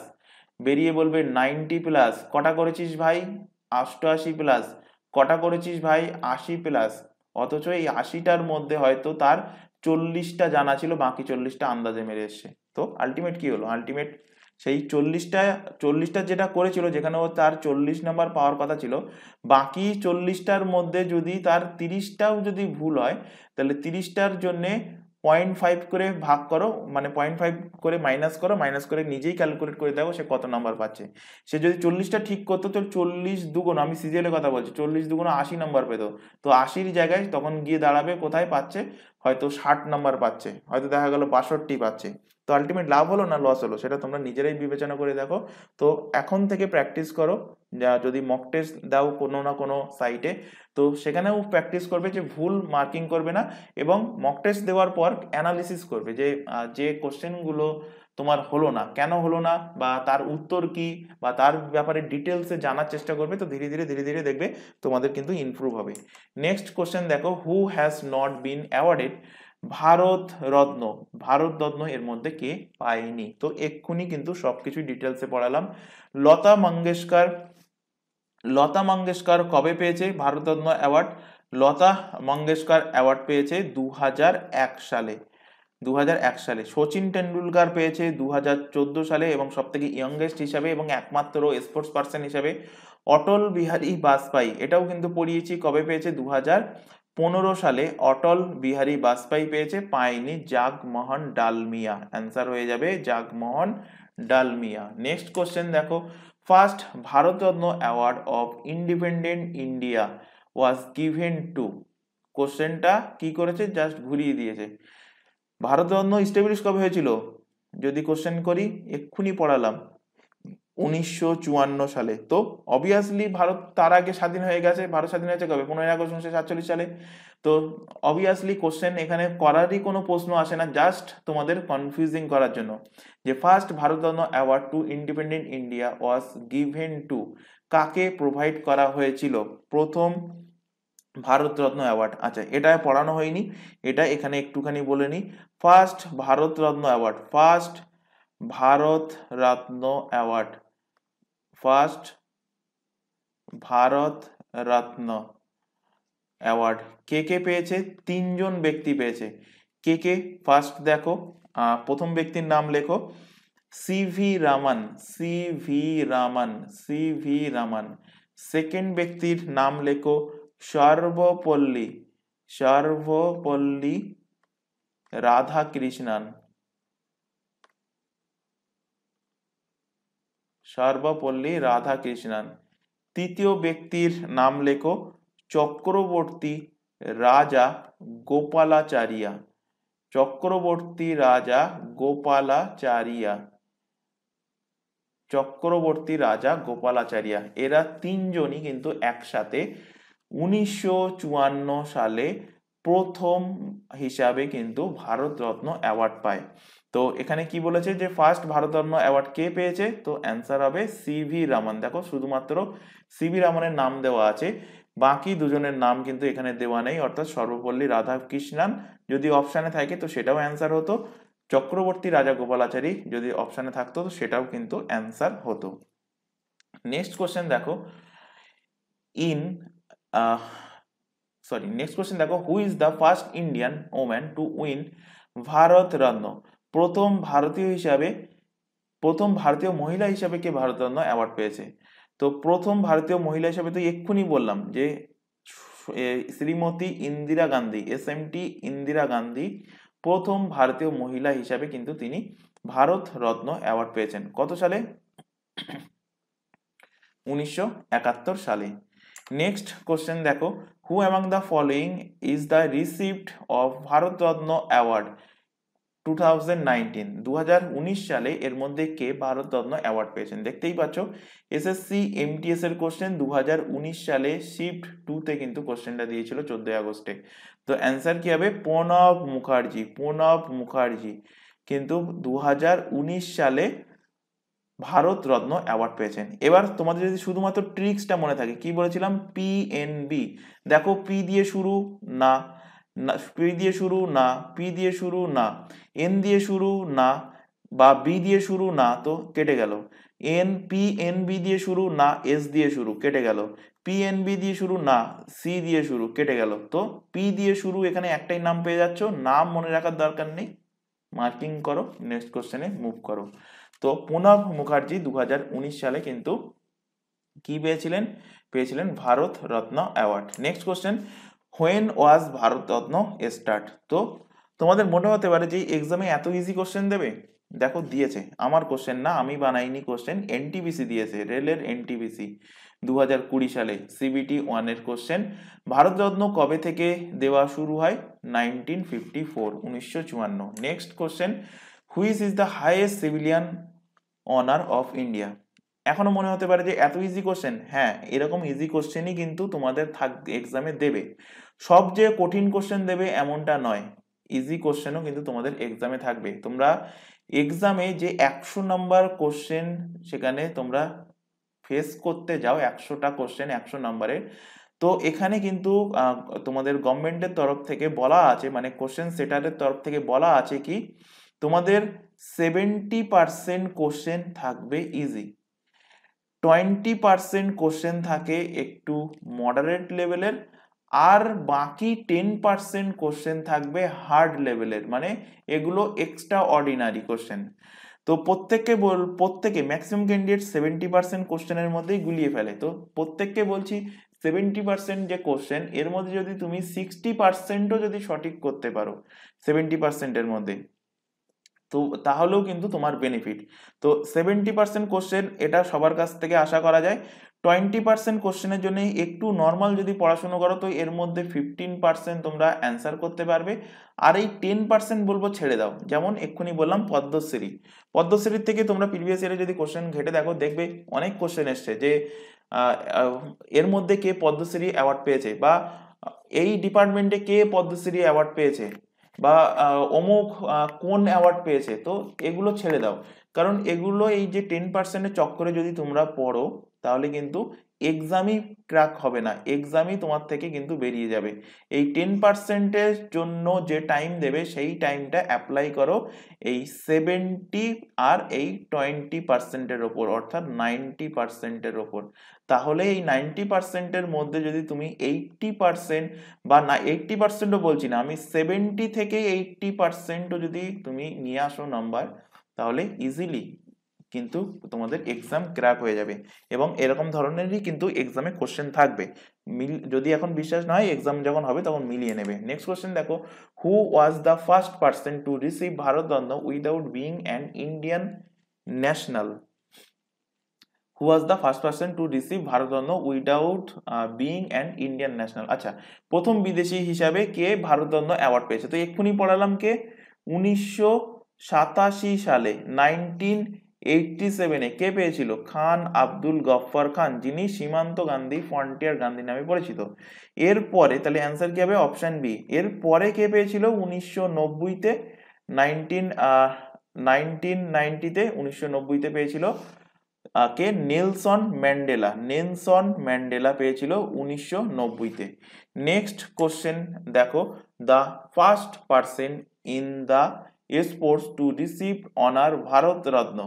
বেরিয়ে বলবে 90+, কটা করেছিস ভাই? 88+, কটা করেছিস ভাই? 80+। অথচ এই 80টার মধ্যে হয়তো তার 40টা জানা ছিল, বাকি 40টা আন্দাজে মেরে এসছে। তো আলটিমেট কি হলো, আলটিমেট সেই 40টা যেটা করেছিল, যেখানে ও তার 40 নাম্বার পাওয়ার কথা ছিল, বাকি 40টার মধ্যে যদি তার 30টাও যদি ভুল হয় তাহলে 30টার জন্যে 0.5 করে ভাগ করো, মানে 0.5 করে মাইনাস করে নিজেই ক্যালকুলেট করে দেখো সে কত নাম্বার পাচ্ছে। সে যদি 40টা ঠিক করতো তো 40 দুগুণ, আমি সিজিএল এর কথা বলছি, 40 দুগুণ 80 নাম্বার পেত। তো 80-র জায়গায় তখন গিয়ে দাঁড়াবে কোথায় পাচ্ছে, হয়তো 60 নাম্বার পাচ্ছে, হয়তো দেখা গেল 62 পাচ্ছে। তো আলটিমেট লাভ হলো না লস হলো, সেটা তোমরা নিজেরাই বিবেচনা করে দেখো। তো এখন থেকে প্র্যাকটিস করো, যা যদি মক টেস্ট দাও কোনো না কোনো সাইটে, তো সেখানেও প্র্যাকটিস করবে যে ভুল মার্কিং করবে না, এবং মক টেস্ট দেওয়ার পর অ্যানালিসিস করবে যে যে কোশ্চেনগুলো তোমার হলো না, কেন হলো না, বা তার উত্তর কি, বা তার ব্যাপারে ডিটেলসে জানার চেষ্টা করবে। তো ধীরে ধীরে দেখবে তোমাদের কিন্তু ইমপ্রুভ হবে। নেক্সট কোশ্চেন দেখো, who has not been awarded Bharat Ratna এর মধ্যে কে পায়নি? তো এক্ষুনি কিন্তু সবকিছু ডিটেলসে পড়ালাম। লতা মঙ্গেশকর কবে পেয়েছে ভারতরত্ন অ্যাওয়ার্ড? লতা মঙ্গেশকর অ্যাওয়ার্ড পেয়েছে 2001 সালে। 2001 সালে। সচিন টেন্ডুলকার পেয়েছে 2014 সালে, এবং সব থেকে ইয়ংগেস্ট হিসাবে এবং একমাত্র স্পোর্টস পার্সন হিসাবে অটল বিহারী বাজপেয়ী, এটাও কিন্তু পড়িয়েছি, কবে পেয়েছে? সালে অটল বিহারী বাজপেয়ী পেয়েছে, পায়নি জগমোহন ডালমিয়া। অ্যান্সার হয়ে যাবে জগমোহন ডালমিয়া। নেক্সট কোশ্চেন দেখো, first Bharat Ratna award of independent India was given two. কোশ্চেনটা কি করেছে, জাস্ট ঘুরিয়ে দিয়েছে। ভারতরত্ন ইস্টাবলিশ কবে হয়েছিল, যদি কোশ্চেন করি এক্ষুনি পড়ালাম 1954 সালে। তো অবভিয়াসলি ভারত তার আগে স্বাধীন হয়ে গেছে। ভারত স্বাধীন হয়েছে কবে, 15 আগস্ট 1947 সালে। তো অবভিয়াসলি কোশ্চেন এখানে করারই কোনো প্রশ্ন আসে না, জাস্ট তোমাদের কনফিউজিং করার জন্য যে first Bharat Ratna award to independent India was given to, কাকে প্রোভাইড করা হয়েছিল প্রথম ভারতরত্ন অ্যাওয়ার্ড। আচ্ছা, এটা পড়ানো হয়নি, এটা এখানে একটুখানি বলে নি। First Bharat Ratna award, first Bharat Ratna award, first Bharat Ratna award কে কে পেয়েছে, তিনজন ব্যক্তি পেয়েছে। কে কে, ফার্স্ট দেখো, প্রথম ব্যক্তির নাম লেখো CV Raman, CV Raman, CV Raman. Second ব্যক্তির নাম লেখো সর্বপল্লী, সর্বপল্লী রাধাকৃষ্ণন, সর্বপল্লী রাধাকৃষ্ণন। তৃতীয় ব্যক্তির নাম লেখো চক্রবর্তী রাজা গোপালাচারিয়া, চক্রবর্তী রাজা গোপালাচারিয়া, চক্রবর্তী রাজা গোপালাচারিয়া। এরা তিনজনই কিন্তু একসাথে 1954 সালে প্রথম হিসাবে কিন্তু ভারতরত্ন অ্যাওয়ার্ড পায়। তো এখানে কি বলেছে যে ফার্স্ট ভারতরত্ন অ্যাওয়ার্ড কে পেয়েছে, তো অ্যান্সার হবে সিভি রামন। দেখো শুধুমাত্র সিভি রামনের নাম দেওয়া আছে, বাকি দুজনের নাম কিন্তু এখানে দেওয়া নেই, অর্থাৎ সর্বপল্লী রাধাকৃষ্ণন যদি অপশানে থাকে তো সেটাও অ্যান্সার হতো, চক্রবর্তী রাজা গোপালাচারী যদি অপশানে থাকতো তো সেটাও কিন্তু অ্যান্সার হতো। নেক্সট কোশ্চেন দেখো, নেক্সট কোশ্চেন দেখো, who is the first Indian woman to win Bharat Ratna. প্রথম ভারতীয় মহিলা হিসাবে কে ভারতরত্ন অ্যাওয়ার্ড পেয়েছে। তো প্রথম ভারতীয় মহিলা হিসাবে তো এক্ষুনি বললাম যে শ্রীমতী ইন্দিরা গান্ধী, SMT ইন্দিরা গান্ধী প্রথম ভারতীয় মহিলা হিসাবে কিন্তু তিনি ভারত রত্ন অ্যাওয়ার্ড পেয়েছেন। কত সালে, 1971 সালে। নেক্সট কোশ্চেন দেখো, হু among the following is the receipt of Bharat Ratna award 2019, 2019 সালে এর মধ্যে কে ভারতরত্ন অ্যাওয়ার্ড পেয়েছেন। দেখতেই পাচ্ছ SSC MTS এর কোশ্চেন 2019 সালে শিফট 2 তে কিন্তু কোশ্চেনটা দিয়েছিল 14 আগস্টে। তো অ্যান্সার কি হবে, প্রণব মুখার্জি, প্রণব মুখার্জি কিন্তু 2019 সালে ভারতরত্ন অ্যাওয়ার্ড পেয়েছেন। এবার তোমাদের যদি শুধুমাত্র ট্রিক্সটা মনে থাকে, কি বলেছিলাম, PNB, দেখো পি দিয়ে শুরু না, পি দিয়ে শুরু না, পি দিয়ে শুরু না, এন দিয়ে শুরু না, বা বি দিয়ে শুরু না, তো কেটে গেল। PNB দিয়ে শুরু না, এস দিয়ে শুরু, কেটে গেল। PNB দিয়ে শুরু না, সি দিয়ে শুরু, কেটে গেল। তো পি দিয়ে শুরু, এখানে একটাই নাম পেয়ে যাচ্ছ, নাম মনে রাখার দরকার নেই, মার্কিং করো, নেক্সট কোশ্চেনে মুভ করো। তো প্রণব মুখার্জি 2019 সালে কিন্তু কি পেয়েছিলেন Bharat Ratna award. Next question, when was Bharat Ratna start. তো তোমাদের মনে হতে পারে যে এক্সামে এত ইজি কোশ্চেন দেবে, দেখো দিয়েছে, আমার কোশ্চেন না, আমি বানাইনি কোশ্চেন, NTPC দিয়েছে, রেলের NTPC 2020 সালে CBT 1 এর কোশ্চেন। ভারতরত্ন কবে থেকে দেওয়া শুরু হয়, 1954, 1954। Next question, which is the highest civilian honour of India. এখনো মনে হতে পারে যে এত ইজি কোশ্চেন, হ্যাঁ এরকম ইজি কোশ্চেনই কিন্তু তোমাদের এক্সামে দেবে, সব যে কঠিন কোশ্চেন দেবে এমনটা নয়, ইজি কোশ্চেনও কিন্তু তোমাদের এক্সামে থাকবে। তোমরা এক্সামে যে 100 নাম্বার কোশ্চেন সেখানে তোমরা ফেস করতে যাও, 100টা কোশ্চেন 100 নাম্বারের, তো এখানে কিন্তু তোমাদের গভর্নমেন্টের তরফ থেকে বলা আছে, মানে কোশ্চেন সেটারের তরফ থেকে বলা আছে কি তোমাদের 70% কোশ্চেন থাকবে ইজি, 20% কোশ্চেন থাকে একটু মডারেট লেভেলের, আর বাকি 10% কোশ্চেন থাকবে হার্ড লেভেলের, মানে এগুলো এক্সট্রা অর্ডিনারি কোশ্চেন। তো প্রত্যেকে ম্যাক্সিমাম ক্যান্ডিডেট 70% কোশ্চেনের মধ্যেই গুলিয়ে ফেলে। তো প্রত্যেককে বলছি 70% যে কোশ্চেন এর মধ্যে যদি তুমি 60%ও যদি সঠিক করতে পারো 70%-এর মধ্যে, তো তাহলেও কিন্তু তোমার বেনিফিট। তো 70% কোশ্চেন এটা সবার কাছ থেকে আশা করা যায়। 20% কোশ্চেনের জন্য একটু নর্মাল যদি পড়াশোনা করো তো এর মধ্যে 15% তোমরা অ্যান্সার করতে পারবে। আর এই 10% বলবো ছেড়ে দাও। যেমন এক্ষুনি বললাম পদ্মশ্রী, পদ্মশ্রীর থেকে তোমরা প্রিভিয়াস ইয়ারে যদি কোশ্চেন ঘেটে দেখো দেখবে অনেক কোশ্চেন এসছে যে আহ, আহ, এর মধ্যে কে পদ্মশ্রী অ্যাওয়ার্ড পেয়েছে, বা এই ডিপার্টমেন্টে কে পদ্মশ্রী অ্যাওয়ার্ড পেয়েছে, বা অমুক কোন অ্যাওয়ার্ড পেয়েছে। তো এগুলো ছেড়ে দাও, কারণ এগুলো এই যে 10%-এর চক্করে যদি তোমরা পড়ো তাহলে কিন্তু এক্সামই ক্র্যাক হবে না, এক্সামই তোমার থেকে কিন্তু বেরিয়ে যাবে। এই 10%-এর জন্য যে টাইম দেবে সেই টাইমটা অ্যাপ্লাই করো এই 70 আর এই 20%-এর ওপর, অর্থাৎ 90%-এর ওপর। তাহলে এই 90%-এর মধ্যে যদি তুমি 80% বা না 80%ও বলছি না আমি, 70 থেকে 80%ও যদি তুমি নিয়ে আসো নাম্বার, তাহলে ইজিলি কিন্তু তোমাদের এক্সাম ক্র্যাক হয়ে যাবে। এবং এরকম ধরনেরই কিন্তু এক্সামে কোশ্চেন থাকবে, যদি এখন বিশ্বাস না হয় এক্সাম যখন হবে তখন মিলিয়ে নেবে। নেক্সট কোশ্চেন দেখো, who was the first person to receive Bharat Ratna without being an Indian national? Who was the first person to receive Bharat Ratna without being an Indian national? আচ্ছা, প্রথম বিদেশি হিসাবে কে ভারতরত্ন অ্যাওয়ার্ড পেয়েছে? তো এক্ষুনি পড়ালাম কে, 1987 সালে 1987-এ কে পেয়েছিল? খান আব্দুল গফফর খান, যিনি সীমান্ত গান্ধী ফ্রন্টিয়ার গান্ধী নামে পরিচিত। এরপরে তাহলে অ্যান্সার কি হবে? Option B. এরপরে কে পেয়েছিল 1990-তে? 1990-তে 1990-তে পেয়েছিল কে? নেলসন ম্যান্ডেলা, নেলসন ম্যান্ডেলা পেয়েছিল 1990-তে। নেক্সট কোশ্চেন দেখো, the first person in the sports to receive honour Bharat Ratna,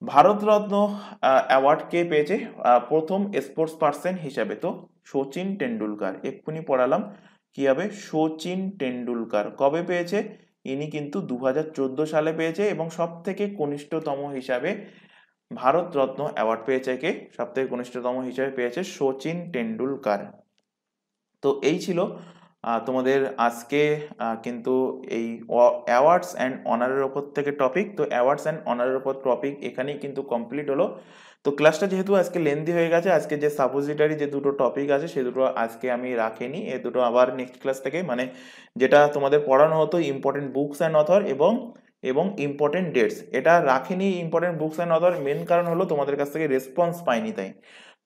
Bharat Ratna award কে পেয়েছে প্রথম স্পোর্টস পার্সন হিসাবে? তো সচিন টেন্ডুলকার, এক্ষুনি পড়ালাম কি হবে, সচিন টেন্ডুলকার। কবে পেয়েছে? ইনি কিন্তু 2014 সালে পেয়েছে, এবং সব থেকে কনিষ্ঠতম হিসাবে ভারতরত্ন অ্যাওয়ার্ড পেয়েছে কে? সব থেকে কনিষ্ঠতম হিসাবে পেয়েছে সচিন টেন্ডুলকার। তো এই ছিল তোমাদের আজকে কিন্তু এই অ্যাওয়ার্ডস অ্যান্ড অনারের ওপর থেকে টপিক। তো অ্যাওয়ার্ডস অ্যান্ড অনারের ওপর টপিক এখানেই কিন্তু কমপ্লিট হলো। তো ক্লাসটা যেহেতু আজকে লেন্দি হয়ে গেছে, আজকে যে সাপোজিটারি যে দুটো টপিক আছে সে দুটো আজকে আমি রাখিনি, এ দুটো আবার নেক্সট ক্লাস থেকে, মানে যেটা তোমাদের পড়ানো হতো ইম্পর্টেন্ট বুকস অ্যান্ড অথর এবং এবং ইম্পর্টেন্ট ডেটস, এটা রাখিনি। Important books and author main কারণ হলো তোমাদের কাছ থেকে রেসপন্স পাইনি তাই।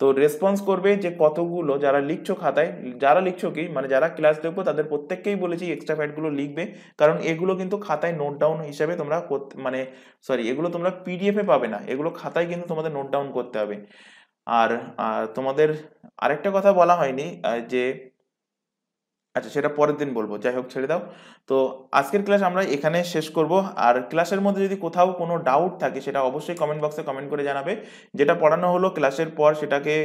তো রেসপন্স করবে যে কতগুলো যারা লিখছো খাতায়, যারা লিখছো কি মানে যারা ক্লাস দেখবো তাদের প্রত্যেককেই বলেছি এক্সট্রা ফ্যাক্টগুলো লিখবে, কারণ এগুলো কিন্তু খাতায় নোট ডাউন হিসাবে তোমরা মানে সরি এগুলো তোমরা পিডিএফ এ পাবে না, এগুলো খাতায় কিন্তু তোমাদের নোট ডাউন করতে হবে। আর তোমাদের আরেকটা কথা বলা হয়নি যে আচ্ছা সেটা পরের দিন বলবো, যাই হোক ছেড়ে দাও। তো আজকের ক্লাস আমরা এখানে শেষ করব। আর ক্লাসের মধ্যে যদি কোথাও কোনো ডাউট থাকে সেটা অবশ্যই কমেন্ট বক্সে কমেন্ট করে জানাবে। যেটা পড়ানো হলো ক্লাসের পর সেটাকে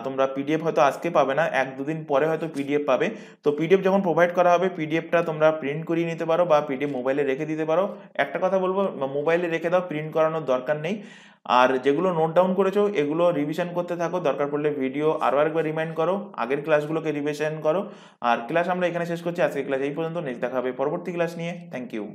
তোমরা পিডিএফ হয়তো আজকে পাবে না, 1-2 দিন পরে হয়তো পিডিএফ পাবে। তো পিডিএফ যখন প্রোভাইড করা হবে পিডিএফটা তোমরা প্রিন্ট করিয়ে নিতে পারো বা পিডিএফ মোবাইলে রেখে দিতে পারো। একটা কথা বলবো, মোবাইলে রেখে দাও, প্রিন্ট করানোর দরকার নেই। আর যেগুলো নোট ডাউন করেছো এগুলো রিভিশন করতে থাকো, দরকার পড়লে ভিডিও আরো একবার রিমাইন্ড করো, আগের ক্লাসগুলোকে রিভিশন করো। আর ক্লাস আমরা এখানে শেষ করছি, আজকের ক্লাস এই পর্যন্ত। নেক্সট দেখা হবে পরবর্তী ক্লাস নিয়ে। Thank you.